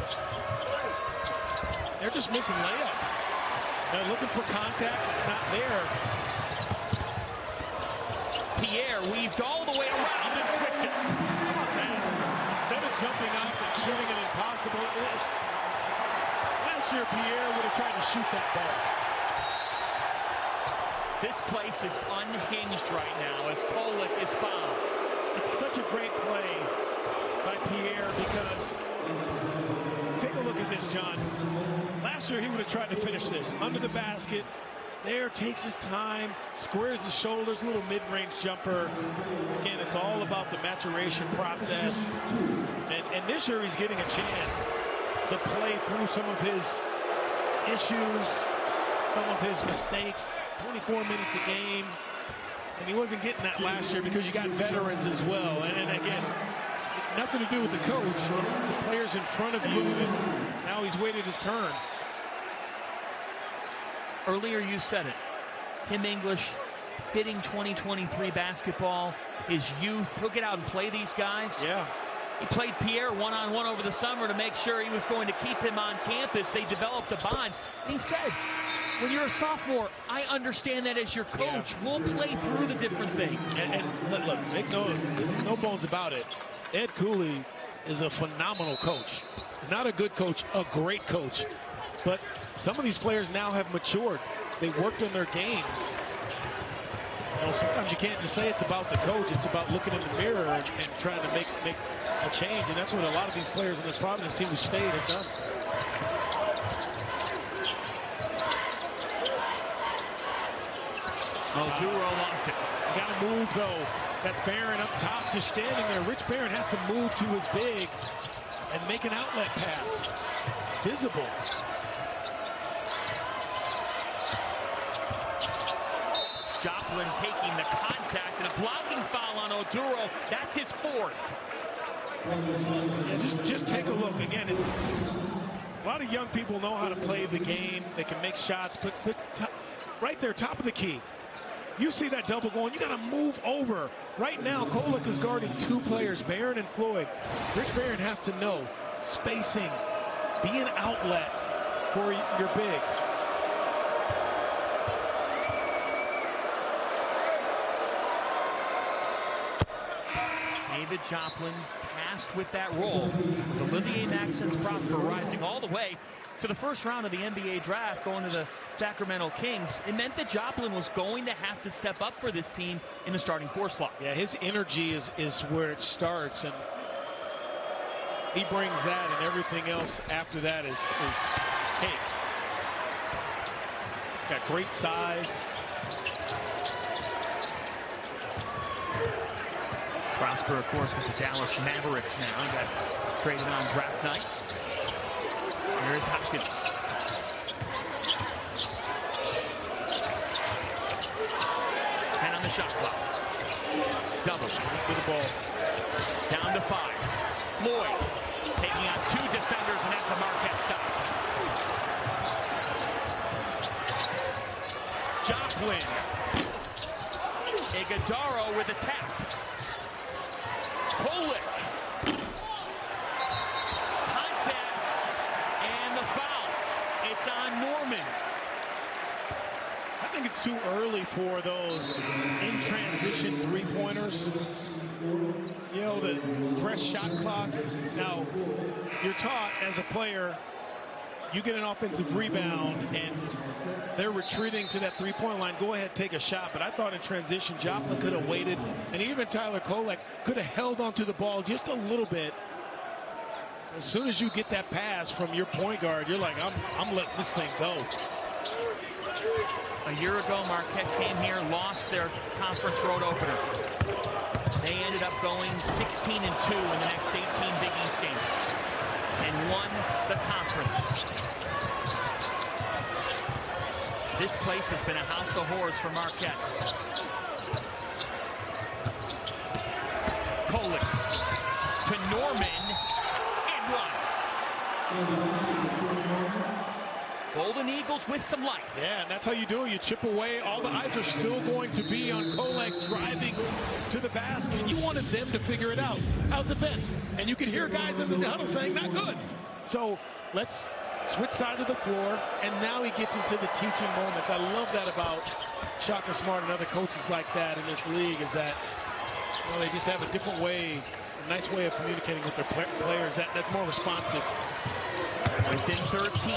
They're just missing layups. They're looking for contact. It's not there. Pierre weaved all the way around and switched it. Instead of jumping up and shooting it impossible, last year Pierre would have tried to shoot that ball. This place is unhinged right now as Kolek is fouled. It's such a great play by Pierre because, take a look at this, John. Last year he would have tried to finish this under the basket. There, takes his time, squares his shoulders, little mid-range jumper. Again, it's all about the maturation process. And this year he's getting a chance to play through some of his issues, some of his mistakes. 24 minutes a game. And he wasn't getting that last year because you got veterans as well. And again, nothing to do with the coach. It's the players in front of you. And now he's waited his turn. Earlier you said it. Tim English fitting 2023 basketball. His youth. He'll get out and play these guys. Yeah. He played Pierre one-on-one over the summer to make sure he was going to keep him on campus. They developed a bond. And he said, when you're a sophomore, I understand that as your coach. Yeah. We'll play through the different things. And look, make no bones about it. Ed Cooley is a phenomenal coach. Not a good coach, a great coach. But some of these players now have matured. They worked on their games. You know, sometimes you can't just say it's about the coach. It's about looking in the mirror and trying to make a change. And that's what a lot of these players in this Providence team who stayed have done. Duro lost it. You got to move, though. That's Barron up top, just standing there. Rich Barron has to move to his big and make an outlet pass. Visible. Joplin taking the contact and a blocking foul on Oduro. That's his 4th. Yeah, just take a look. Again, it's a lot of young people know how to play the game. They can make shots, but right there, top of the key. You see that double going, you got to move over. Right now, Kolek is guarding 2 players, Barron and Floyd. Rich Barron has to know spacing, be an outlet for your big. David Joplin tasked with that role. The Olivier Maxence Prosper rising all the way to the first round of the NBA draft, going to the Sacramento Kings. It meant that Joplin was going to have to step up for this team in the starting 4 slot. Yeah, his energy is where it starts, and he brings that, and everything else after that is cake. Got great size. Prosper, of course, with the Dallas Mavericks now. He got traded on draft night. Here's Hopkins. And on the shot clock. Double for the ball. Down to 5. Floyd taking on 2 defenders, and that's a Marquette stop. Joplin. Iguodaro with a tap. Kolek. Contact and the foul. It's on Norman. I think it's it's too early for those in transition three-pointers. You know, the fresh shot clock. Now, you're taught as a player, you get an offensive rebound and they're retreating to that three-point line. Go ahead, take a shot. But I thought in transition, Joplin could have waited, and even Tyler Kolek could have held onto the ball just a little bit. As soon as you get that pass from your point guard, you're like, I'm letting this thing go. A year ago, Marquette came here, lost their conference road opener. They ended up going 16-2 in the next 18 Big East games and won the conference. This place has been a house of horrors for Marquette. Kolek to Norman and one. Golden Eagles with some life. Yeah, and that's how you do it. You chip away. All the eyes are still going to be on Kolek driving to the basket. And you wanted them to figure it out. How's it been? And you could hear guys in the huddle saying, not good. So let's switch sides of the floor. And now he gets into the teaching moments. I love that about Shaka Smart and other coaches like that in this league, is that, you know, they just have a different way, a nice way of communicating with their players that's more responsive. Within 13.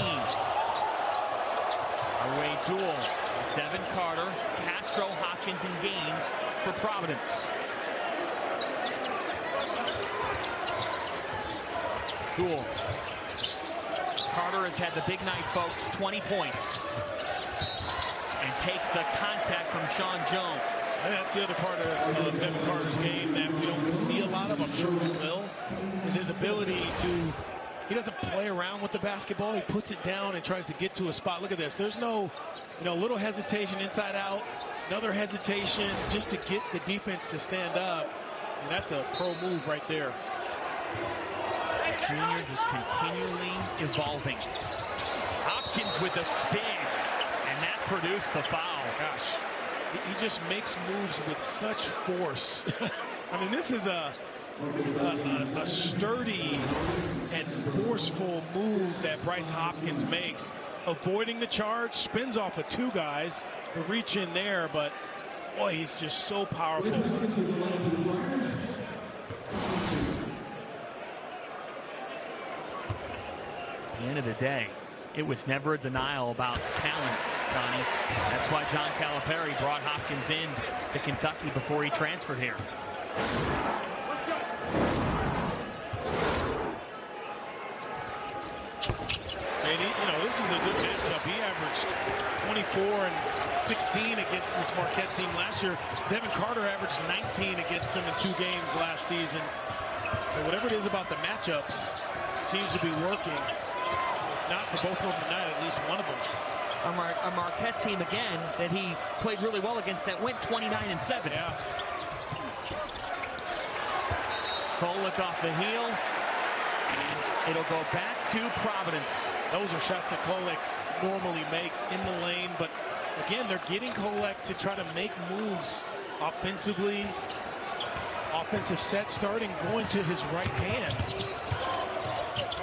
Away duel. Devin Carter, Castro, Hopkins, and Gaines for Providence. Duel. Carter has had the big night, folks. 20 points. And takes the contact from Sean Jones. And that's the other part of Devin Carter's game that we don't see a lot of. I'm sure we will. Is his ability to... He doesn't play around with the basketball. He puts it down and tries to get to a spot. Look at this. There's no, little hesitation inside out. Another hesitation just to get the defense to stand up. And that's a pro move right there. Junior just continually evolving. Hopkins with the spin. And that produced the foul. Gosh. He just makes moves with such force. I mean, this is a sturdy and forceful move that Bryce Hopkins makes, avoiding the charge, spins off of two guys, the reach in there, but boy, he's just so powerful. At the end of the day, it was never a denial about talent, Donnie. That's why John Calipari brought Hopkins in to Kentucky before he transferred here. This is a good matchup. He averaged 24 and 16 against this Marquette team last year. Devin Carter averaged 19 against them in 2 games last season. So whatever it is about the matchups seems to be working. Not for both of them tonight, at least one of them. A Marquette team, again, that he played really well against, that went 29-7. Yeah. Kolek off the heel. It'll go back to Providence. Those are shots that Kolek normally makes in the lane, but again, they're getting Kolek to try to make moves offensively. Offensive set starting, going to his right hand.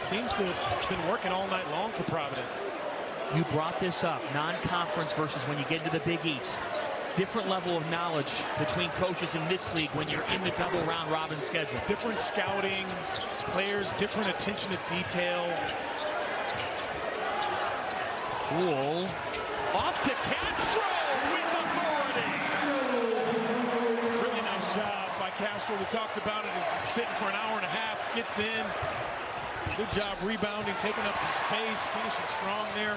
Seems to have been working all night long for Providence. You brought this up, non-conference versus when you get into the Big East. Different level of knowledge between coaches in this league when you're in the double round robin schedule. Different scouting, players, different attention to detail. Cool. Off to Castro with authority. Really nice job by Castro. We talked about it. He's sitting for an hour and a half, gets in. Good job rebounding, taking up some space, finishing strong there.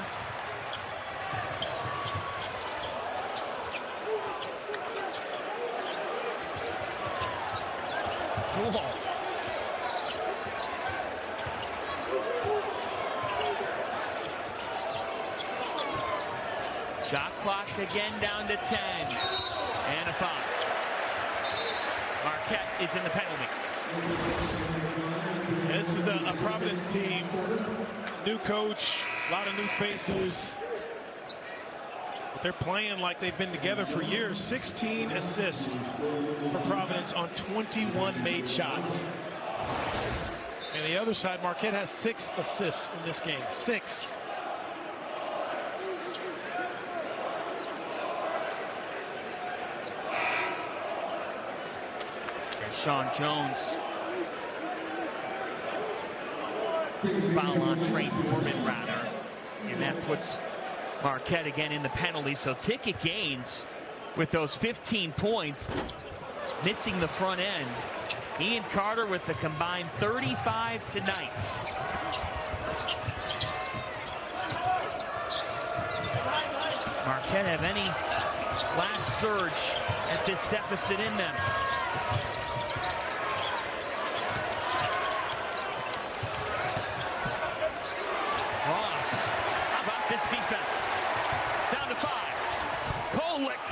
Cool. Shot clock again down to 10. And a foul. Marquette is in the penalty. This is a Providence team. New coach, a lot of new faces. But they're playing like they've been together for years. 16 assists for Providence on 21 made shots. And the other side, Marquette has 6 assists in this game. 6. Sean Jones. Foul on Trey Foreman, rather. And that puts Marquette again in the penalty. So ticket gains with those 15 points, missing the front end. Ian Carter with the combined 35 tonight. Marquette have any last surge at this deficit in them? Ross, how about this defense? Down to 5. Kolek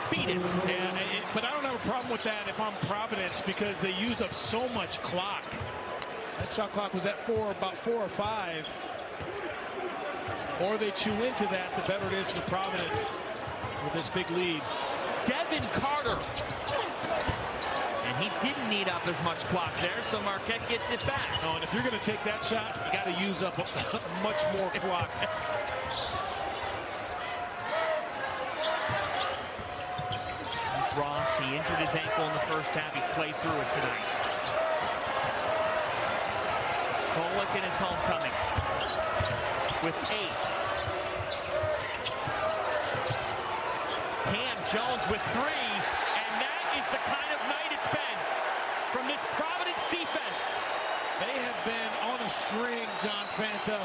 beat it. Yeah, but I don't have a problem with that if I'm Providence, because they used up so much clock. That shot clock was at about 4 or 5. The more they chew into that, the better it is for Providence with this big lead. Devin Carter. And he didn't need up as much clock there, so Marquette gets it back. Oh, and if you're going to take that shot, you got to use up much more clock. Ross, he injured his ankle in the first half. He played through it tonight. Kolek in his homecoming with 8. Cam Jones with 3, and that is the kind of night it's been from this Providence defense. They have been on a string, John Fanta.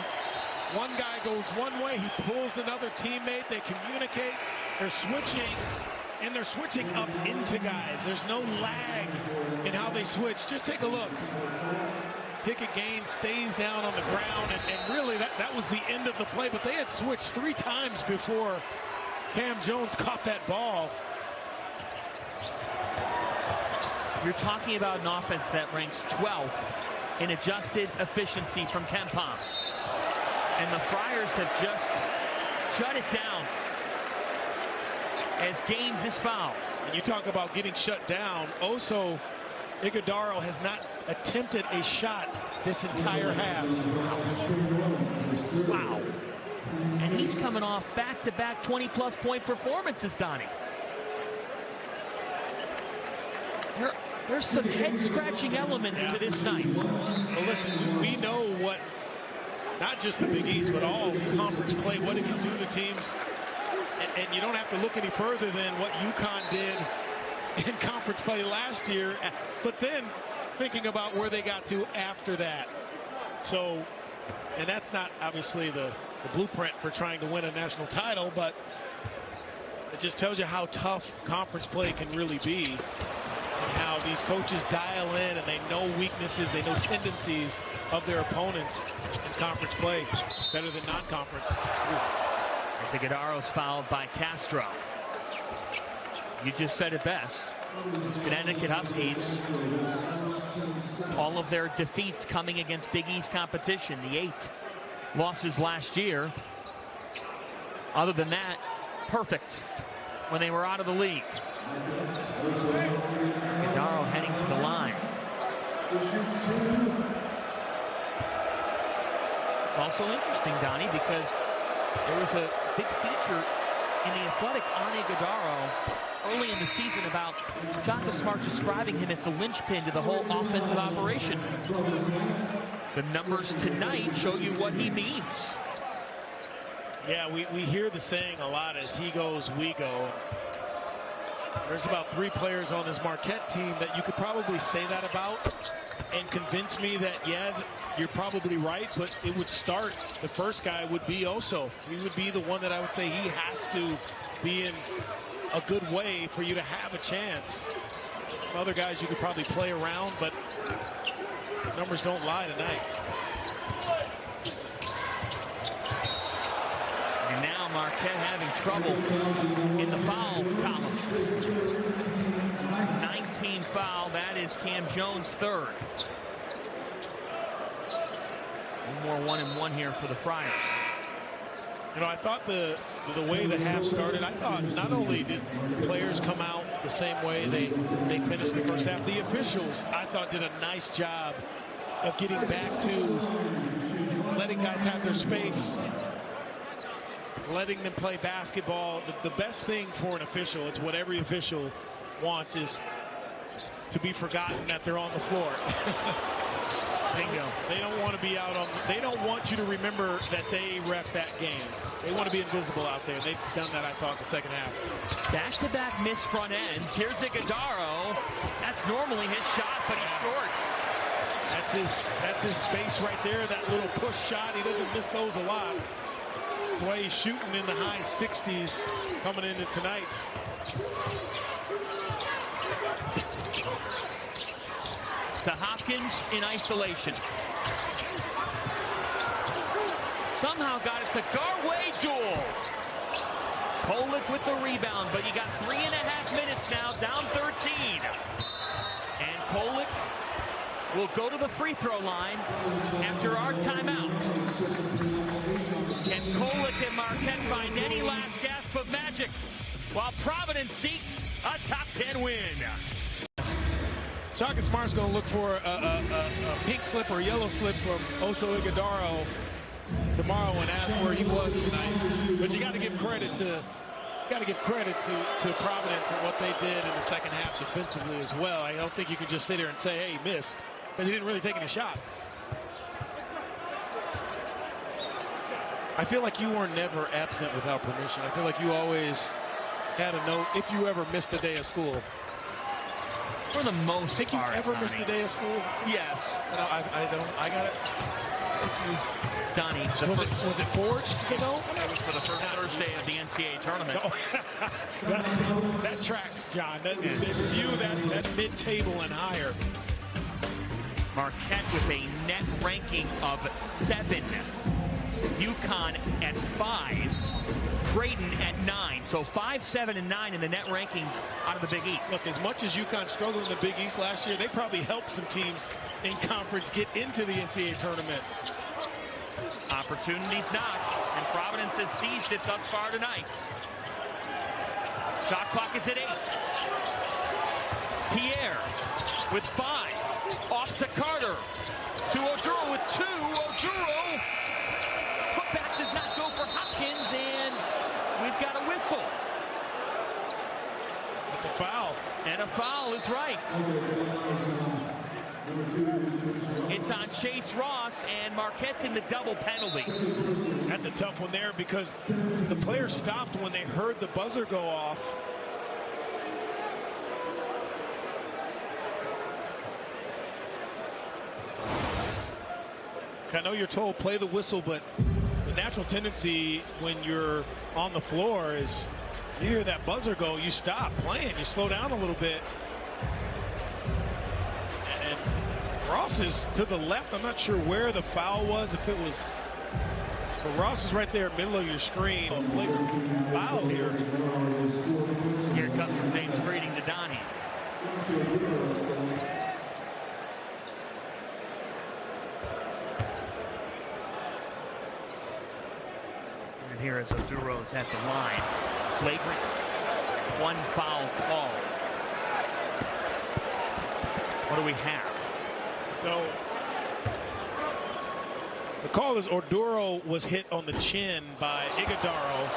One guy goes one way, he pulls another teammate, they communicate, they're switching, and they're switching up into guys. There's no lag in how they switch. Just take a look. Ticket gain stays down on the ground, and really that was the end of the play, but they had switched 3 times before Cam Jones caught that ball. You're talking about an offense that ranks 12th in adjusted efficiency from KenPom. And the Friars have just shut it down as Gaines is fouled. And you talk about getting shut down. Also, Iguodaro has not attempted a shot this entire half. Wow. And he's coming off back-to-back 20-plus point performances, Donnie. There's some head-scratching elements to this night. Well, listen, we know what, not just the Big East, but all conference play, what it can do to teams. And you don't have to look any further than what UConn did in conference play last year. But then thinking about where they got to after that. So, and that's not obviously the blueprint for trying to win a national title, but it just tells you how tough conference play can really be, and how these coaches dial in and they know weaknesses, they know tendencies of their opponents in conference play better than non-conference. As Iguodaro's fouled by Castro. You just said it best. Connecticut Huskies, all of their defeats coming against Big East competition, the 8 losses last year. Other than that, perfect when they were out of the league. Iguodaro heading to the line. It's also interesting, Donnie, because there was a big feature in The Athletic on Iguodaro early in the season about Shaka Smart describing him as the linchpin to the whole offensive operation. The numbers tonight show you what he means. Yeah, we hear the saying a lot, as he goes, we go. There's about 3 players on this Marquette team that you could probably say that about and convince me that, yeah, you're probably right, but it would start, the first guy would be Oso. He would be the one that I would say he has to be in a good way for you to have a chance. Some other guys you could probably play around, but the numbers don't lie tonight. And now Marquette having trouble in the foul column. 19 foul, that is Cam Jones' 3rd. One more 1-and-1 here for the Friars. You know, I thought the way the half started, I thought not only did players come out the same way they finished the first half, the officials, I thought, did a nice job of getting back to letting guys have their space, letting them play basketball. The best thing for an official, it's what every official wants, is to be forgotten that they're on the floor. Bingo. They don't want to be out on. They don't want you to remember that they ref that game. They want to be invisible out there. They've done that, I thought, in the second half. Back-to-back missed front ends. Here's Iguodaro. That's normally his shot, but he's short. That's his space right there. That little push shot. He doesn't miss those a lot. That's why he's shooting in the high 60s coming into tonight. To Hopkins in isolation. Somehow got it to Garway-Jules. Kolek with the rebound, but you got 3.5 minutes now, down 13. And Kolek will go to the free throw line after our timeout. Can Kolek and Marquette find any last gasp of magic while Providence seeks a top 10 win? Shaka Smart's going to look for a pink slip or yellow slip from Oso Iguodaro tomorrow and ask where he was tonight. But you got to give credit to Providence and what they did in the second half defensively as well. I don't think you can just sit here and say, hey, he missed, because he didn't really take any shots. I feel like you were never absent without permission. I feel like you always had a note if you ever missed a day of school. For the most part, you ever missed a day of school? Yes. No, I don't. I got it. Donnie, was it forged? You know? It was for the first Thursday of the NCAA tournament. No. that tracks, John. They review that mid-table and higher. Marquette with a net ranking of 7. UConn at 5. Creighton at 9. So 5, 7, and 9 in the net rankings out of the Big East. Look, as much as UConn struggled in the Big East last year, they probably helped some teams in conference get into the NCAA tournament. Opportunities knocked, and Providence has seized it thus far tonight. Shot clock is at 8. Pierre with 5. Off to Carter. To Oduro with 2. Oduro. Putback does not go for Hopkins, and we've got a whistle. It's a foul. And a foul is right. It's on Chase Ross, and Marquette's in the double penalty. That's a tough one there because the player stopped when they heard the buzzer go off. I know you're told play the whistle, but the natural tendency when you're on the floor is you hear that buzzer go, you stop playing, you slow down a little bit. And Ross is to the left. I'm not sure where the foul was, if it was. So Ross is right there, middle of your screen. Foul here. Here it comes from James Breeding to Donnie. And here is Oduro's at the line. Flagrant. 1 foul call. What do we have? So the call is Oduro was hit on the chin by Iguodaro,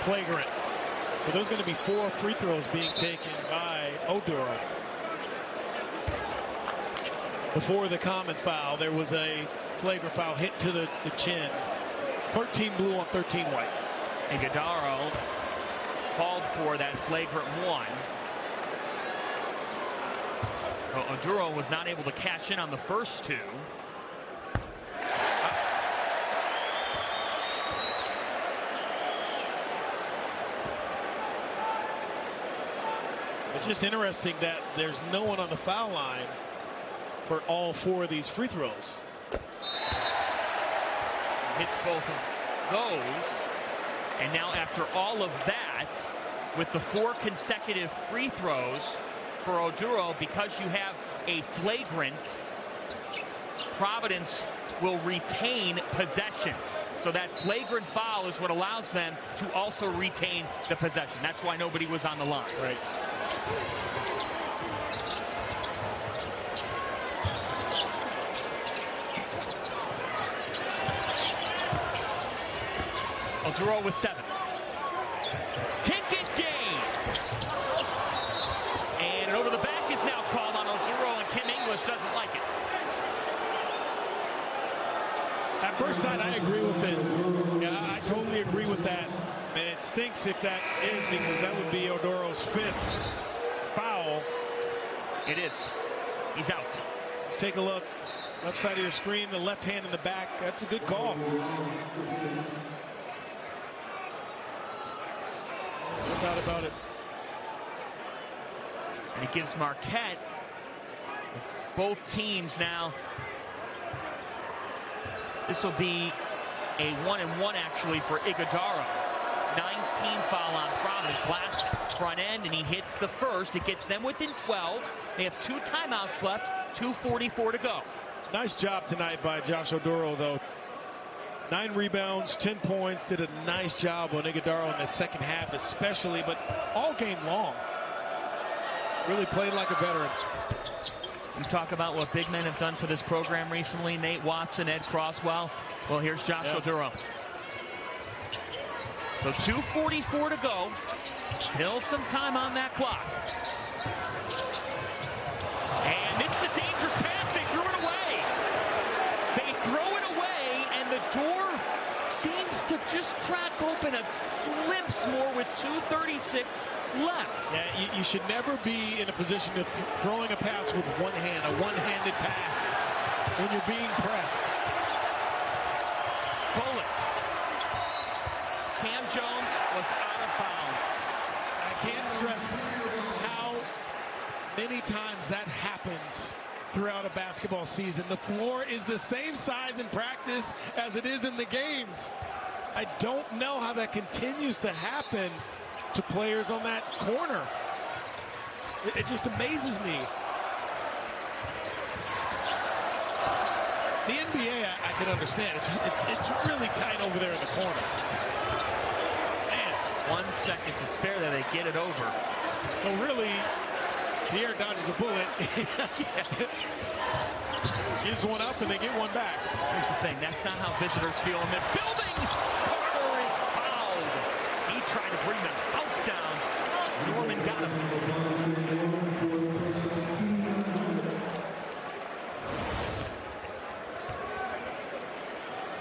flagrant. So there's going to be 4 free throws being taken by Oduro. Before the common foul, there was a flagrant foul hit to the chin. 13 blue on 13 white. Iguodaro called for that flagrant 1. Oduro was not able to cash in on the first 2. It's just interesting that there's no one on the foul line for all 4 of these free throws. Hits both of those. And now after all of that, with the 4 consecutive free throws for Oduro, because you have a flagrant, Providence will retain possession. So that flagrant foul is what allows them to also retain the possession. That's why nobody was on the line. Right. Oduro with 7. Ticket games. And over the back is now called. at first sight, I agree with it. Yeah, I totally agree with that. And it stinks if that is, because that would be Odoro's 5th foul. It is. He's out. Let's take a look. Left side of your screen, the left hand in the back. That's a good call. No doubt about it. And it gives Marquette, both teams now. This will be a 1-and-1 actually for Iguodala. 19 foul on Providence. Last front end, and he hits the first. It gets them within 12. They have 2 timeouts left. 2:44 to go. Nice job tonight by Josh Odoro, though. 9 rebounds, 10 points. Did a nice job on Iguodala in the second half, especially, but all game long. Really played like a veteran. You talk about what big men have done for this program recently. Nate Watson, Ed Croswell. Well, here's Josh Odoro. So 2:44 to go. Still some time on that clock. And this is a dangerous pass. They threw it away. They throw it away, and the door seems to just crack open a glimpse more with 2:36 left. Yeah, you should never be in a position of throwing a pass with one hand, a one-handed pass, when you're being pressed. Bullet. Cam Jones was out of bounds. I can't stress how many times that happens throughout a basketball season. The floor is the same size in practice as it is in the games. I don't know how that continues to happen to players on that corner. It just amazes me. The NBA, I can understand. It's really tight over there in the corner. Man, 1 second to spare there. They get it over. So really, Pierre dodges a bullet. Gives one up and they get one back. Here's the thing. That's not how visitors feel in this building. Carter is fouled. He tried to bring the house down. Norman got him.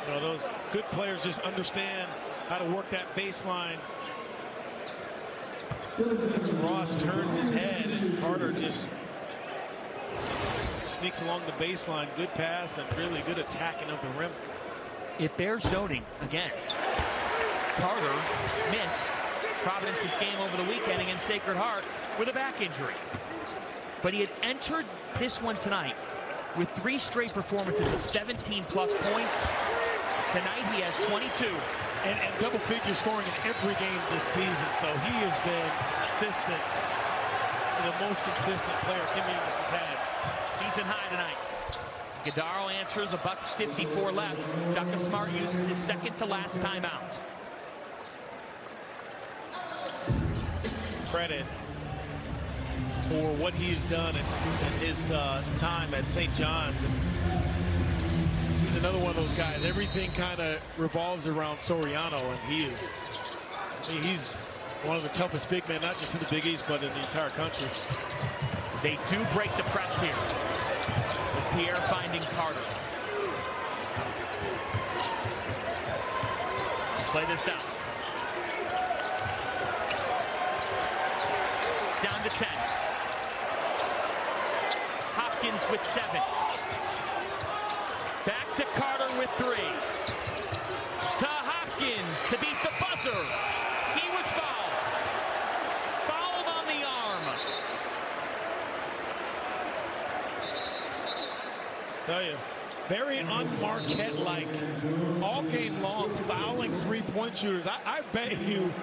You know, those good players just understand how to work that baseline. As Ross turns his head and Carter just sneaks along the baseline. Good pass and really good attacking of the rim. It bears noting, again, Carter missed Providence's game over the weekend against Sacred Heart with a back injury. But he had entered this one tonight with 3 straight performances of 17-plus points. Tonight he has 22. And double-figure scoring in every game this season. So he has been consistent. The most consistent player Kim English has had. Season high tonight. Iguodala answers, $1:54 left. Shaka Smart uses his second to last timeout. Credit for what he's done in his time at St. John's. And he's another one of those guys. Everything kind of revolves around Soriano, and he's one of the toughest big men, not just in the Big East, but in the entire country. They do break the press here, with Pierre finding Carter. Play this out. Down to 10. Hopkins with 7. Back to Carter with 3. To Hopkins to beat the buzzer. He was fouled. Fouled on the arm. Tell you, very un-Marquette-like. All game long, fouling three-point shooters. I bet you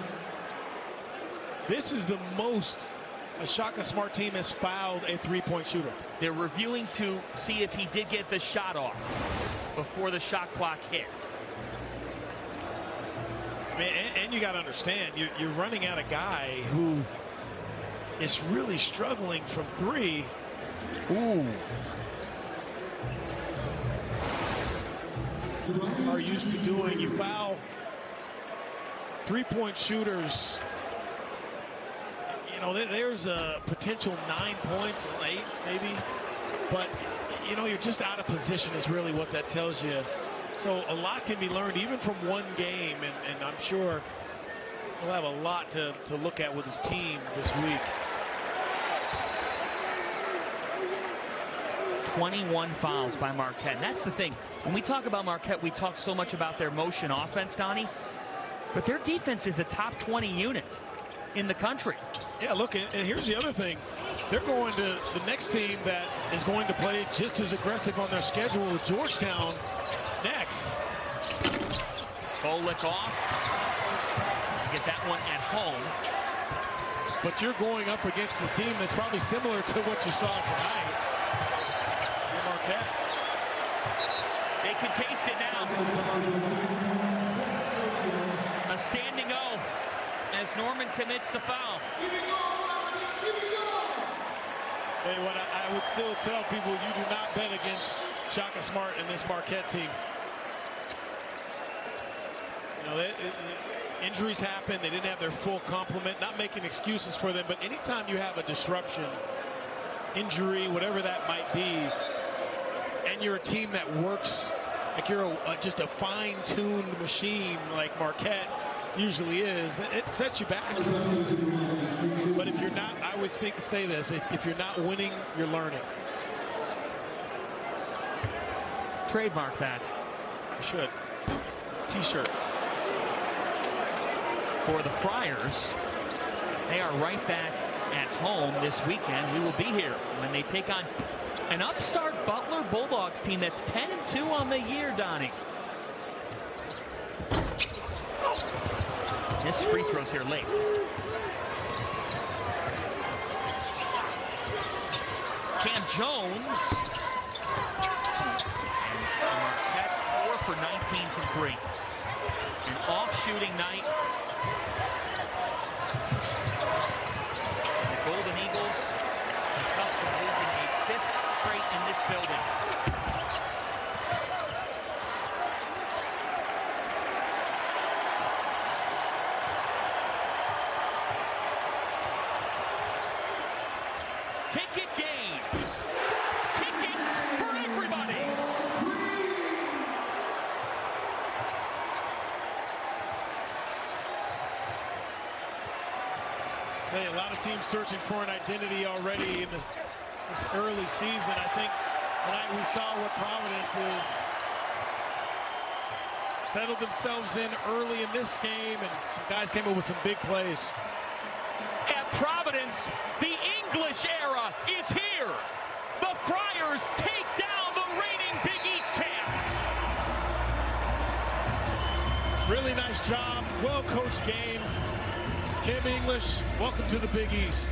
this is the most a Shaka Smart team has fouled a three-point shooter. They're reviewing to see if he did get the shot off before the shot clock hits. I mean, and you got to understand, you're running out a guy who is really struggling from 3. Ooh. Are used to doing. You foul three-point shooters. You know, there's a potential 9 points, 8 maybe, but you know, you're just out of position is really what that tells you. So a lot can be learned even from one game, and I'm sure he'll have a lot to look at with his team this week. 21 fouls by Marquette. And that's the thing. When we talk about Marquette, we talk so much about their motion offense, Donnie. But their defense is a top 20 unit in the country. Yeah, look, and here's the other thing. They're going to the next team that is going to play just as aggressive on their schedule with Georgetown next. Kolek off to get that one at home. But you're going up against the team that's probably similar to what you saw tonight. Marquette. They can taste it now. A standing O as Norman commits the foul. Hey, what I would still tell people, you do not bet against Shaka Smart and this Marquette team. You know, injuries happen. They didn't have their full complement. Not making excuses for them, but anytime you have a disruption, injury, whatever that might be, and you're a team that works like you're just a fine-tuned machine like Marquette usually is, it sets you back. But if you're not, I always say this, if you're not winning, you're learning. Trademark that. You should. T-shirt. For the Friars, they are right back at home this weekend. We will be here when they take on an upstart Butler Bulldogs team that's 10-2 on the year, Donnie. Missed free throws here late. Cam Jones. And Marquette 4 for 19 from 3. An off-shooting night. And the Golden Eagles on the cusp of losing a 5th straight in this building. Ticket games. Tickets for everybody. Hey, a lot of teams searching for an identity already in this early season. I think tonight we saw what Providence is. Settled themselves in early in this game, and some guys came up with some big plays. At Providence, the English era is here. The Friars take down the reigning Big East champs. Really nice job, well-coached game. Kim English, welcome to the Big East.